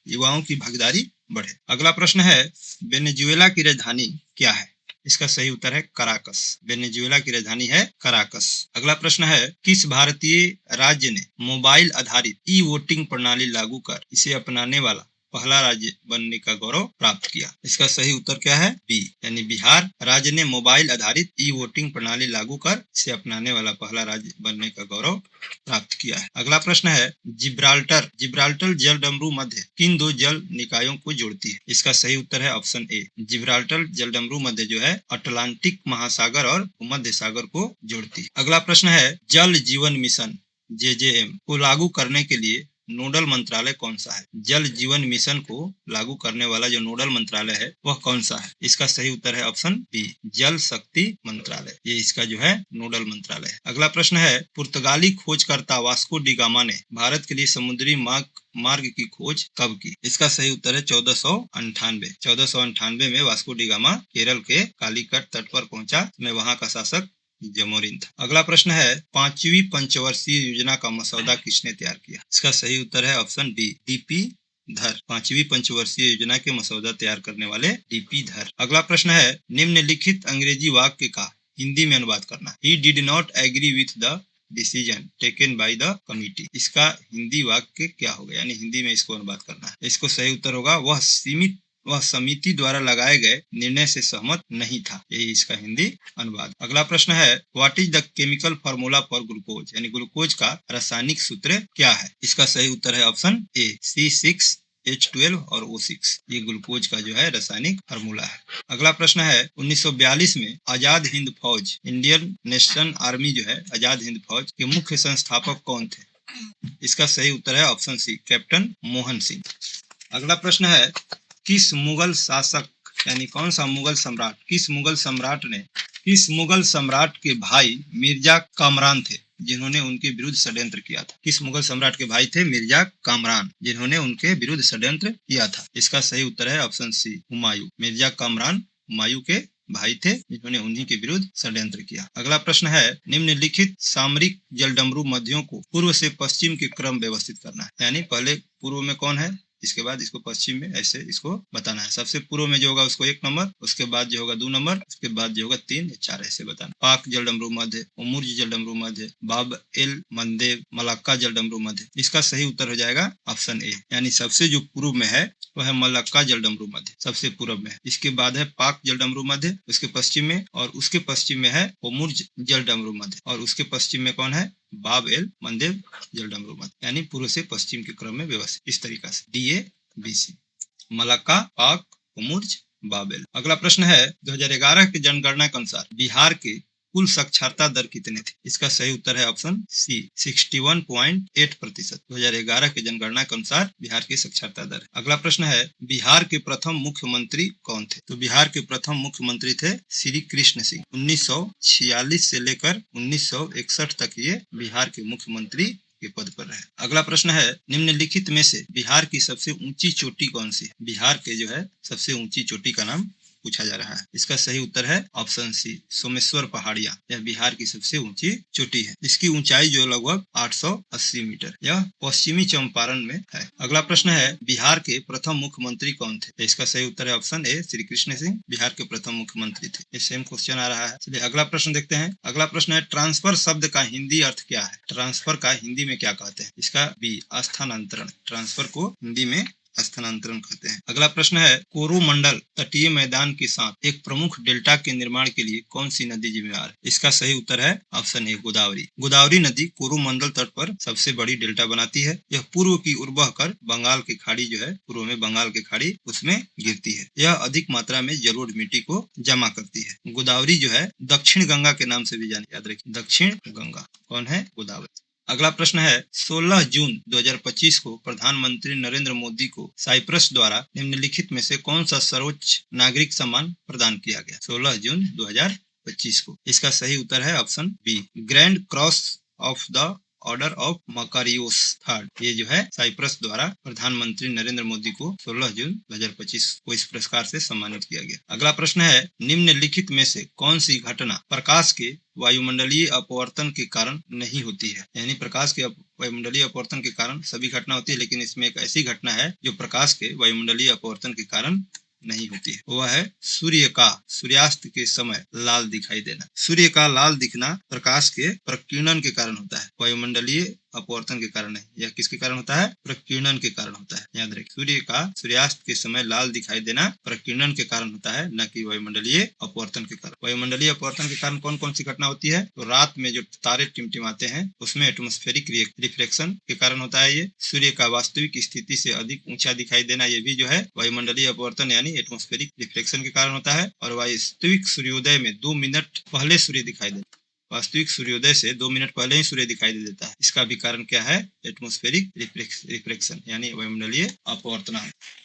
युवाओं की भागीदारी बढ़े। अगला प्रश्न है, वेनेजुएला की राजधानी क्या है? इसका सही उत्तर है कराकस। वेनेजुएला की राजधानी है कराकस। अगला प्रश्न है, किस भारतीय राज्य ने मोबाइल आधारित ई-वोटिंग प्रणाली लागू कर इसे अपनाने वाला पहला राज्य बनने का गौरव प्राप्त किया? इसका सही उत्तर क्या है? बी, यानी बिहार राज्य ने मोबाइल आधारित ई-वोटिंग प्रणाली लागू कर इसे अपनाने वाला पहला राज्य बनने का गौरव प्राप्त किया है। अगला प्रश्न है, जिब्राल्टर जलडमरू मध्य किन 2 जल निकायों को जोड़ती है? इसका सही उत्तर है ऑप्शन ए। जिब्राल्टर जलडमरू मध्य जो है अटलांटिक महासागर और भूमध्य सागर को जोड़ती है। अगला प्रश्न है, जल जीवन मिशन JJM को लागू करने के लिए नोडल मंत्रालय कौन सा है? जल जीवन मिशन को लागू करने वाला जो नोडल मंत्रालय है वह कौन सा है? इसका सही उत्तर है ऑप्शन बी, जल शक्ति मंत्रालय, ये इसका जो है नोडल मंत्रालय है। अगला प्रश्न है, पुर्तगाली खोजकर्ता वास्को डी गामा ने भारत के लिए समुद्री मार्ग की खोज कब की? इसका सही उत्तर है 1498। 1498 में वास्को डी गामा केरल के कालीकट तट पर पहुंचा। में वहां का शासक जमोरिन था। अगला प्रश्न है, 5वीं पंचवर्षीय योजना का मसौदा किसने तैयार किया? इसका सही उत्तर है ऑप्शन बी, DP धर। 5वीं पंचवर्षीय योजना के मसौदा तैयार करने वाले DP धर। अगला प्रश्न है, निम्नलिखित अंग्रेजी वाक्य का हिंदी में अनुवाद करना। He did not agree with the decision taken by the committee। इसका हिंदी वाक्य क्या होगा, यानी हिंदी में इसको अनुवाद करना है। इसको सही उत्तर होगा, वह सीमित वह समिति द्वारा लगाए गए निर्णय से सहमत नहीं था। यही इसका हिंदी अनुवाद। अगला प्रश्न है, what is the chemical formula for glucose, यानी ग्लूकोज का रासायनिक सूत्र क्या है? इसका सही उत्तर है ऑप्शन ए, C6H12 और O6। ये ग्लूकोज का जो है रासायनिक फार्मूला है। अगला प्रश्न है, 1942 में आजाद हिंद फौज, इंडियन नेशनल आर्मी जो है आजाद हिंद फौज के मुख्य संस्थापक कौन थे? इसका सही उत्तर है option C, captain Mohan Singh. अगला प्रश्न है, किस मुगल शासक यानी कौन सा मुगल सम्राट, किस मुगल सम्राट के भाई मिर्जा कामरान थे जिन्होंने उनके विरुद्ध षड्यंत्र किया था? किस मुगल सम्राट के भाई थे मिर्जा कामरान जिन्होंने उनके विरुद्ध षड्यंत्र किया था? इसका सही उत्तर है ऑप्शन सी, हुमायूं। मिर्जा कामरान हुमायूं के भाई थे जिन्होंने उन्हीं के विरुद्ध षड्यंत्र किया। अगला प्रश्न है, निम्नलिखित सामरिक जलडमरू मध्यों को पूर्व से पश्चिम के क्रम व्यवस्थित करना है, यानी पहले पूर्व में कौन है, इसके बाद इसको पश्चिम में, ऐसे इसको बताना है। सबसे पूर्व में जो होगा उसको 1 नंबर, उसके बाद जो होगा 2 नंबर, उसके बाद जो होगा 3 या 4, ऐसे बताना। पाक जलडमरू मध्य, उमुर्ज जलडमरू मध्य, बाब एल मंदेव, मलक्का जलडमरू मध्य। इसका सही उत्तर हो जाएगा ऑप्शन ए, यानी सबसे जो पूर्व में है वह है मलक्का जलडमरू मध्य, सबसे पूर्व में है। इसके बाद है पाक जलडमरू मध्य, उसके पश्चिम में, और उसके पश्चिम में है उमुर्ज जलडमरू मध्य, और उसके पश्चिम में कौन है, बाब एल मंदेव जलडमरू मध्य, यानी पूर्व से पश्चिम के क्रम में व्यवस्थित। इस तरीका से DABC, मलक्का, पाक, उमुर्ज, बाबेल। अगला प्रश्न है, 2011 की जनगणना के अनुसार बिहार के कुल साक्षरता दर कितने थे? इसका सही उत्तर है ऑप्शन सी, 61.8%। 2011 की जनगणना के अनुसार बिहार की साक्षरता दर। अगला प्रश्न है, बिहार के प्रथम मुख्यमंत्री कौन थे? तो बिहार के प्रथम मुख्यमंत्री थे श्री कृष्ण सिंह। 1946 से लेकर 1961 तक ये बिहार के मुख्यमंत्री के पद पर रहे। अगला प्रश्न है, निम्नलिखित में से बिहार की सबसे ऊंची चोटी कौन सी है? बिहार के जो है सबसे ऊंची चोटी का नाम पूछा जा रहा है। इसका सही उत्तर है ऑप्शन सी, सोमेश्वर पहाड़ियां। यह बिहार की सबसे ऊंची चोटी है। इसकी ऊंचाई जो लगभग 880 मीटर। यह पश्चिमी चंपारण में है। अगला प्रश्न है, बिहार के प्रथम मुख्यमंत्री कौन थे? इसका सही उत्तर है ऑप्शन ए, श्री कृष्ण सिंह बिहार के प्रथम मुख्यमंत्री थे। ये सेम क्वेश्चन आ रहा है। चलिए अगला प्रश्न देखते हैं। अगला प्रश्न है, ट्रांसफर शब्द का हिंदी अर्थ क्या है? ट्रांसफर का हिंदी में क्या कहते हैं? इसका बी, स्थानांतरण। ट्रांसफर को हिंदी में स्थानांतरण कहते हैं। अगला प्रश्न है, कोरोमंडल तटीय मैदान के साथ एक प्रमुख डेल्टा के निर्माण के लिए कौन सी नदी जिम्मेदार है? इसका सही उत्तर है ऑप्शन ए, गोदावरी। गोदावरी नदी कोरोमंडल तट पर सबसे बड़ी डेल्टा बनाती है। यह पूर्व की ओर बहकर बंगाल की खाड़ी जो है, पूर्व में बंगाल की खाड़ी, उसमें गिरती है। यह अधिक मात्रा में जलोढ़ मिट्टी को जमा करती है। गोदावरी जो है दक्षिण गंगा के नाम से भी जानी, याद रखिए, दक्षिण गंगा कौन है? गोदावरी। अगला प्रश्न है, 16 जून 2025 को प्रधानमंत्री नरेंद्र मोदी को साइप्रस द्वारा निम्नलिखित में से कौन सा सर्वोच्च नागरिक सम्मान प्रदान किया गया? 16 जून 2025 को। इसका सही उत्तर है option B, grand cross of the order of Makarios III। ये जो है साइप्रस द्वारा प्रधानमंत्री नरेंद्र मोदी को 16 जून 2025 को इस पुरस्कार से सम्मानित किया गया। अगला प्रश्न है, निम्नलिखित में से कौन सी घटना प्रकाश के वायुमंडलीय अपवर्तन के कारण नहीं होती है? यानी प्रकाश के वायुमंडलीय अपवर्तन के कारण सभी घटना होती है, लेकिन इसमें एक ऐसी घटना है जो प्रकाश के वायुमंडलीय अपवर्तन के कारण नहीं होती है। वह है सूर्य का सूर्यास्त के समय लाल दिखाई देना। सूर्य का लाल दिखना प्रकाश के प्रकीर्णन के कारण होता है, वायुमंडलीय अपवर्तन के कारण नहीं। यह किसके कारण होता है? प्रकीर्णन के कारण होता है। याद रखिए, सूर्य का सूर्यास्त के समय लाल दिखाई देना प्रकीर्णन के कारण होता है, न कि वायुमंडलीय अपवर्तन के कारण। वायुमंडलीय अपवर्तन के कारण कौन कौन सी घटना होती है? तो रात में जो तारे टिमटिमाते हैं उसमें एटमॉस्फेरिक रिफ्लेक्शन के कारण होता है। ये सूर्य का वास्तविक स्थिति से अधिक ऊंचा दिखाई देना, ये भी जो है वायुमंडलीय अपवर्तन यानी एटमॉस्फेरिक रिफ्लेक्शन के कारण होता है। और वास्तविक सूर्योदय में 2 मिनट पहले सूर्य दिखाई देता है। वास्तविक सूर्योदय से 2 मिनट पहले ही सूर्य दिखाई दे देता है। इसका भी कारण क्या है? एटमॉस्फेरिक रिफ्लेक्शन यानी वायुमंडलीय अपवर्तन।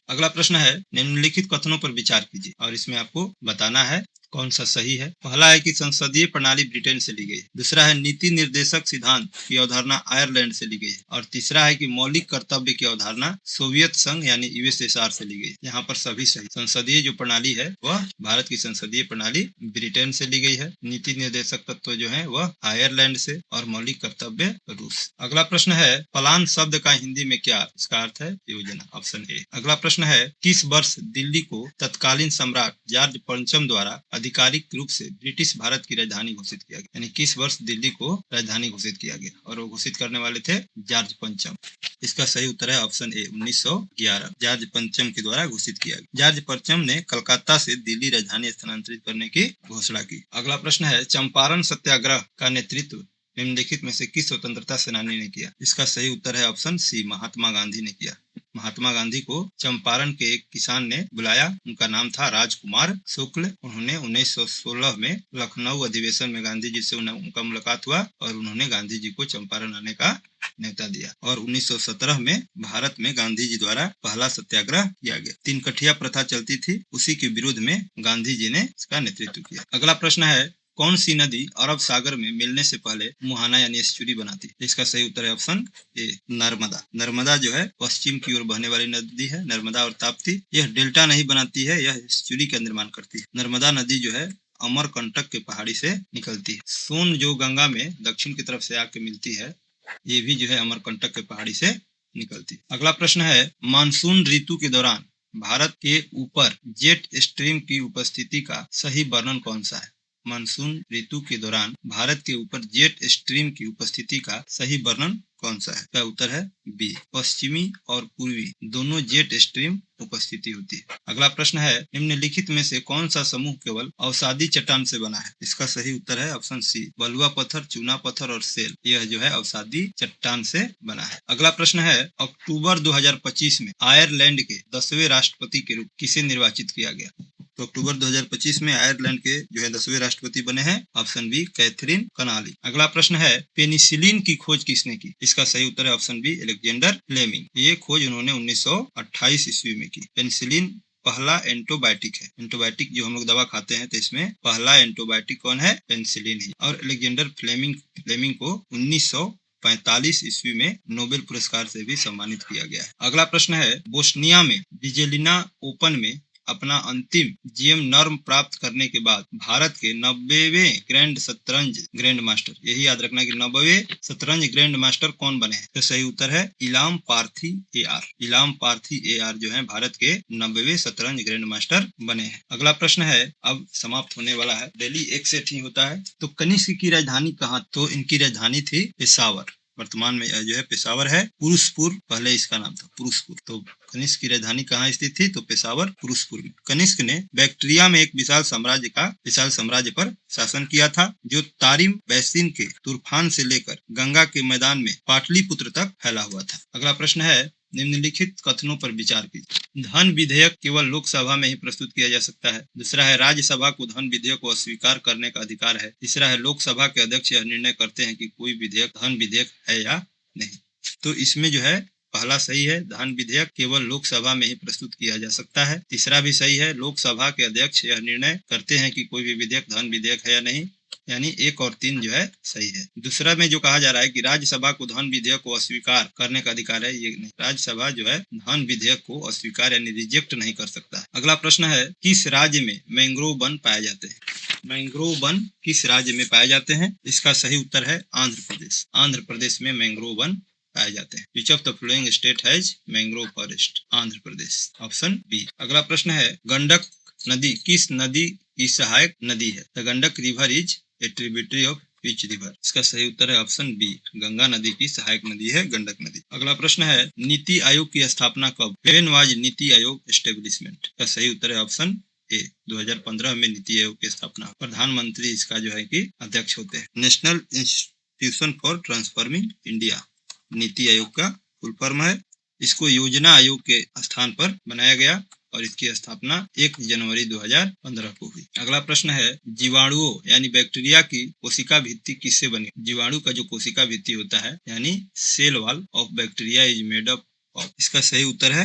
अगला प्रश्न है, निम्नलिखित कथनों पर विचार कीजिए और इसमें आपको बताना है कौन सा सही है। पहला है कि संसदीय प्रणाली ब्रिटेन से ली गई है। दूसरा है नीति निर्देशक सिद्धांत की अवधारणा आयरलैंड से ली गई है। और तीसरा है कि मौलिक कर्तव्य की अवधारणा सोवियत संघ यानी USSR से ली गई है। यहाँ पर सभी सही। संसदीय जो प्रणाली है वह भारत की संसदीय प्रणाली ब्रिटेन से ली गई है। नीति निर्देशक तत्व जो है वह आयरलैंड से, और मौलिक कर्तव्य रूस। अगला प्रश्न है, पलायन शब्द का हिंदी में क्या? इसका अर्थ है योजना, ऑप्शन ए। अगला प्रश्न है, किस वर्ष दिल्ली को तत्कालीन सम्राट जॉर्ज पंचम द्वारा आधिकारिक रूप से ब्रिटिश भारत की राजधानी घोषित किया गया? यानी किस वर्ष दिल्ली को राजधानी घोषित किया गया? और वो घोषित करने वाले थे जॉर्ज पंचम। इसका सही उत्तर है ऑप्शन ए 1911, जॉर्ज पंचम के द्वारा घोषित किया गया। जॉर्ज पंचम ने कलकत्ता से दिल्ली राजधानी स्थानांतरित करने की घोषणा की। अगला प्रश्न है, चंपारण सत्याग्रह का नेतृत्व निम्नलिखित में से किस स्वतंत्रता सेनानी ने किया? इसका सही उत्तर है ऑप्शन सी, महात्मा गांधी ने किया। महात्मा गांधी को चंपारण के एक किसान ने बुलाया, उनका नाम था राजकुमार शुक्ल। उन्होंने 1916 में लखनऊ अधिवेशन में गांधी जी से उनका मुलाकात हुआ और उन्होंने गांधी जी को चंपारण आने का न्योता दिया। और 1917 में भारत में गांधी जी द्वारा पहला सत्याग्रह किया गया। 3 कठिया प्रथा चलती थी, उसी के विरुद्ध में गांधी जी ने इसका नेतृत्व किया। अगला प्रश्न है, कौन सी नदी अरब सागर में मिलने से पहले मुहाना यानी एस्चुरी बनाती? इसका सही उत्तर है ऑप्शन ए, नर्मदा। नर्मदा जो है पश्चिम की ओर बहने वाली नदी है, नर्मदा और ताप्ती। यह डेल्टा नहीं बनाती है, यह एस्चुरी का निर्माण करती है। नर्मदा नदी जो है अमरकंटक के पहाड़ी से निकलती है। सोन जो गंगा में दक्षिण की तरफ से आके मिलती है, ये भी जो है अमरकंटक के पहाड़ी से निकलती है। अगला प्रश्न है, मानसून ऋतु के दौरान भारत के ऊपर जेट स्ट्रीम की उपस्थिति का सही वर्णन कौन सा है? मानसून ऋतु के दौरान भारत के ऊपर जेट स्ट्रीम की उपस्थिति का सही वर्णन कौन सा है? इसका उत्तर है बी, पश्चिमी और पूर्वी दोनों जेट स्ट्रीम उपस्थिति होती है। अगला प्रश्न है, निम्नलिखित में से कौन सा समूह केवल अवसादी चट्टान से बना है? इसका सही उत्तर है ऑप्शन सी, बलुआ पत्थर, चूना पत्थर और सेल। यह जो है अवसादी चट्टान से बना है। अगला प्रश्न है, अक्टूबर 2025 में आयरलैंड के 10वें राष्ट्रपति के रूप किसे निर्वाचित किया गया? तो अक्टूबर 2025 में आयरलैंड के जो है 10वें राष्ट्रपति बने हैं ऑप्शन बी, कैथरीन कनाली। अगला प्रश्न है, पेनिसिलिन की खोज किसने की? इसका सही उत्तर है ऑप्शन बी, अलेक्जेंडर फ्लेमिंग। ये खोज उन्होंने 1928 ईस्वी में की। पेनिसिलिन पहला एंटीबायोटिक है। एंटीबायोटिक जो हम लोग दवा खाते हैं तो इसमें पहला एंटीबायोटिक कौन है? पेनिसिलिन है। और अलेक्जेंडर फ्लेमिंग को 1945 ईस्वी में नोबेल पुरस्कार से भी सम्मानित किया गया है। अगला प्रश्न है, बोस्निया में विजेलिना ओपन में अपना अंतिम जीएम नॉर्म प्राप्त करने के बाद भारत के 90वें ग्रैंड शतरंज ग्रैंड मास्टर, यही याद रखना कि 90वें शतरंज ग्रैंड मास्टर कौन बने हैं? तो सही उत्तर है इलाम पार्थी एआर। इलाम पार्थी एआर जो है भारत के 90वें शतरंज ग्रैंड मास्टर बने हैं। अगला प्रश्न है, अब समाप्त होने वाला है, डेली एक सेट ही होता है। तो कनिष्क की राजधानी कहाँ? तो इनकी राजधानी थी पेशावर। वर्तमान में जो है पेशावर है। पुरुषपुर पहले इसका नाम था, पुरुषपुर। तो कनिष्क की राजधानी कहाँ स्थित थी? तो पेशावर, पुरुषपुर में। कनिष्क ने बैक्ट्रिया में एक विशाल साम्राज्य पर शासन किया था, जो तारिम बैसिन के तूफान से लेकर गंगा के मैदान में पाटलिपुत्र तक फैला हुआ था। अगला प्रश्न है, निम्नलिखित कथनों पर विचार कीजिए। धन विधेयक केवल लोकसभा में ही प्रस्तुत किया जा सकता है। दूसरा है, राज्यसभा को धन विधेयक को अस्वीकार करने का अधिकार है। तीसरा है, लोकसभा के अध्यक्ष यह निर्णय करते हैं कि कोई विधेयक धन विधेयक है या नहीं। तो इसमें जो है पहला सही है, धन विधेयक केवल लोकसभा में ही प्रस्तुत किया जा सकता है। तीसरा भी सही है, लोकसभा के अध्यक्ष यह निर्णय करते हैं कि कोई भी विधेयक धन विधेयक है या नहीं। यानी 1 और 3 जो है सही है। दूसरा में जो कहा जा रहा है कि राज्यसभा को धन विधेयक को अस्वीकार करने का अधिकार है, ये नहीं। राज्यसभा जो है धन विधेयक को अस्वीकार यानी रिजेक्ट नहीं कर सकता। अगला प्रश्न है, किस राज्य में मैंग्रोव वन पाए जाते हैं? मैंग्रोव वन किस राज्य में पाए जाते हैं? इसका सही उत्तर है आंध्र प्रदेश। आंध्र प्रदेश में मैंग्रोव वन पाए जाते हैं। Which of the following state has mangrove forest? Andhra Pradesh, option B. अगला प्रश्न है, गंडक नदी किस नदी की सहायक नदी है? The Gandak river is a tributary of which river? इसका सही उत्तर है ऑप्शन बी, गंगा नदी की सहायक नदी है गंडक नदी। अगला प्रश्न है, नीति आयोग की स्थापना कब? When was NITI Aayog establishment? का सही उत्तर है ऑप्शन ए, 2015 में नीति आयोग की स्थापना। प्रधानमंत्री इसका जो है कि अध्यक्ष होते हैं। National institution for transforming India NITI Aayog का फुल फॉर्म है। इसको योजना आयोग के स्थान पर बनाया गया और इसकी स्थापना 1 जनवरी 2015 को हुई। अगला प्रश्न है, जीवाणुओं यानी बैक्टीरिया की कोशिका भित्ति किससे बनी? जीवाणु का जो कोशिका भित्ति होता है यानी cell wall of bacteria is made up of. इसका सही उत्तर है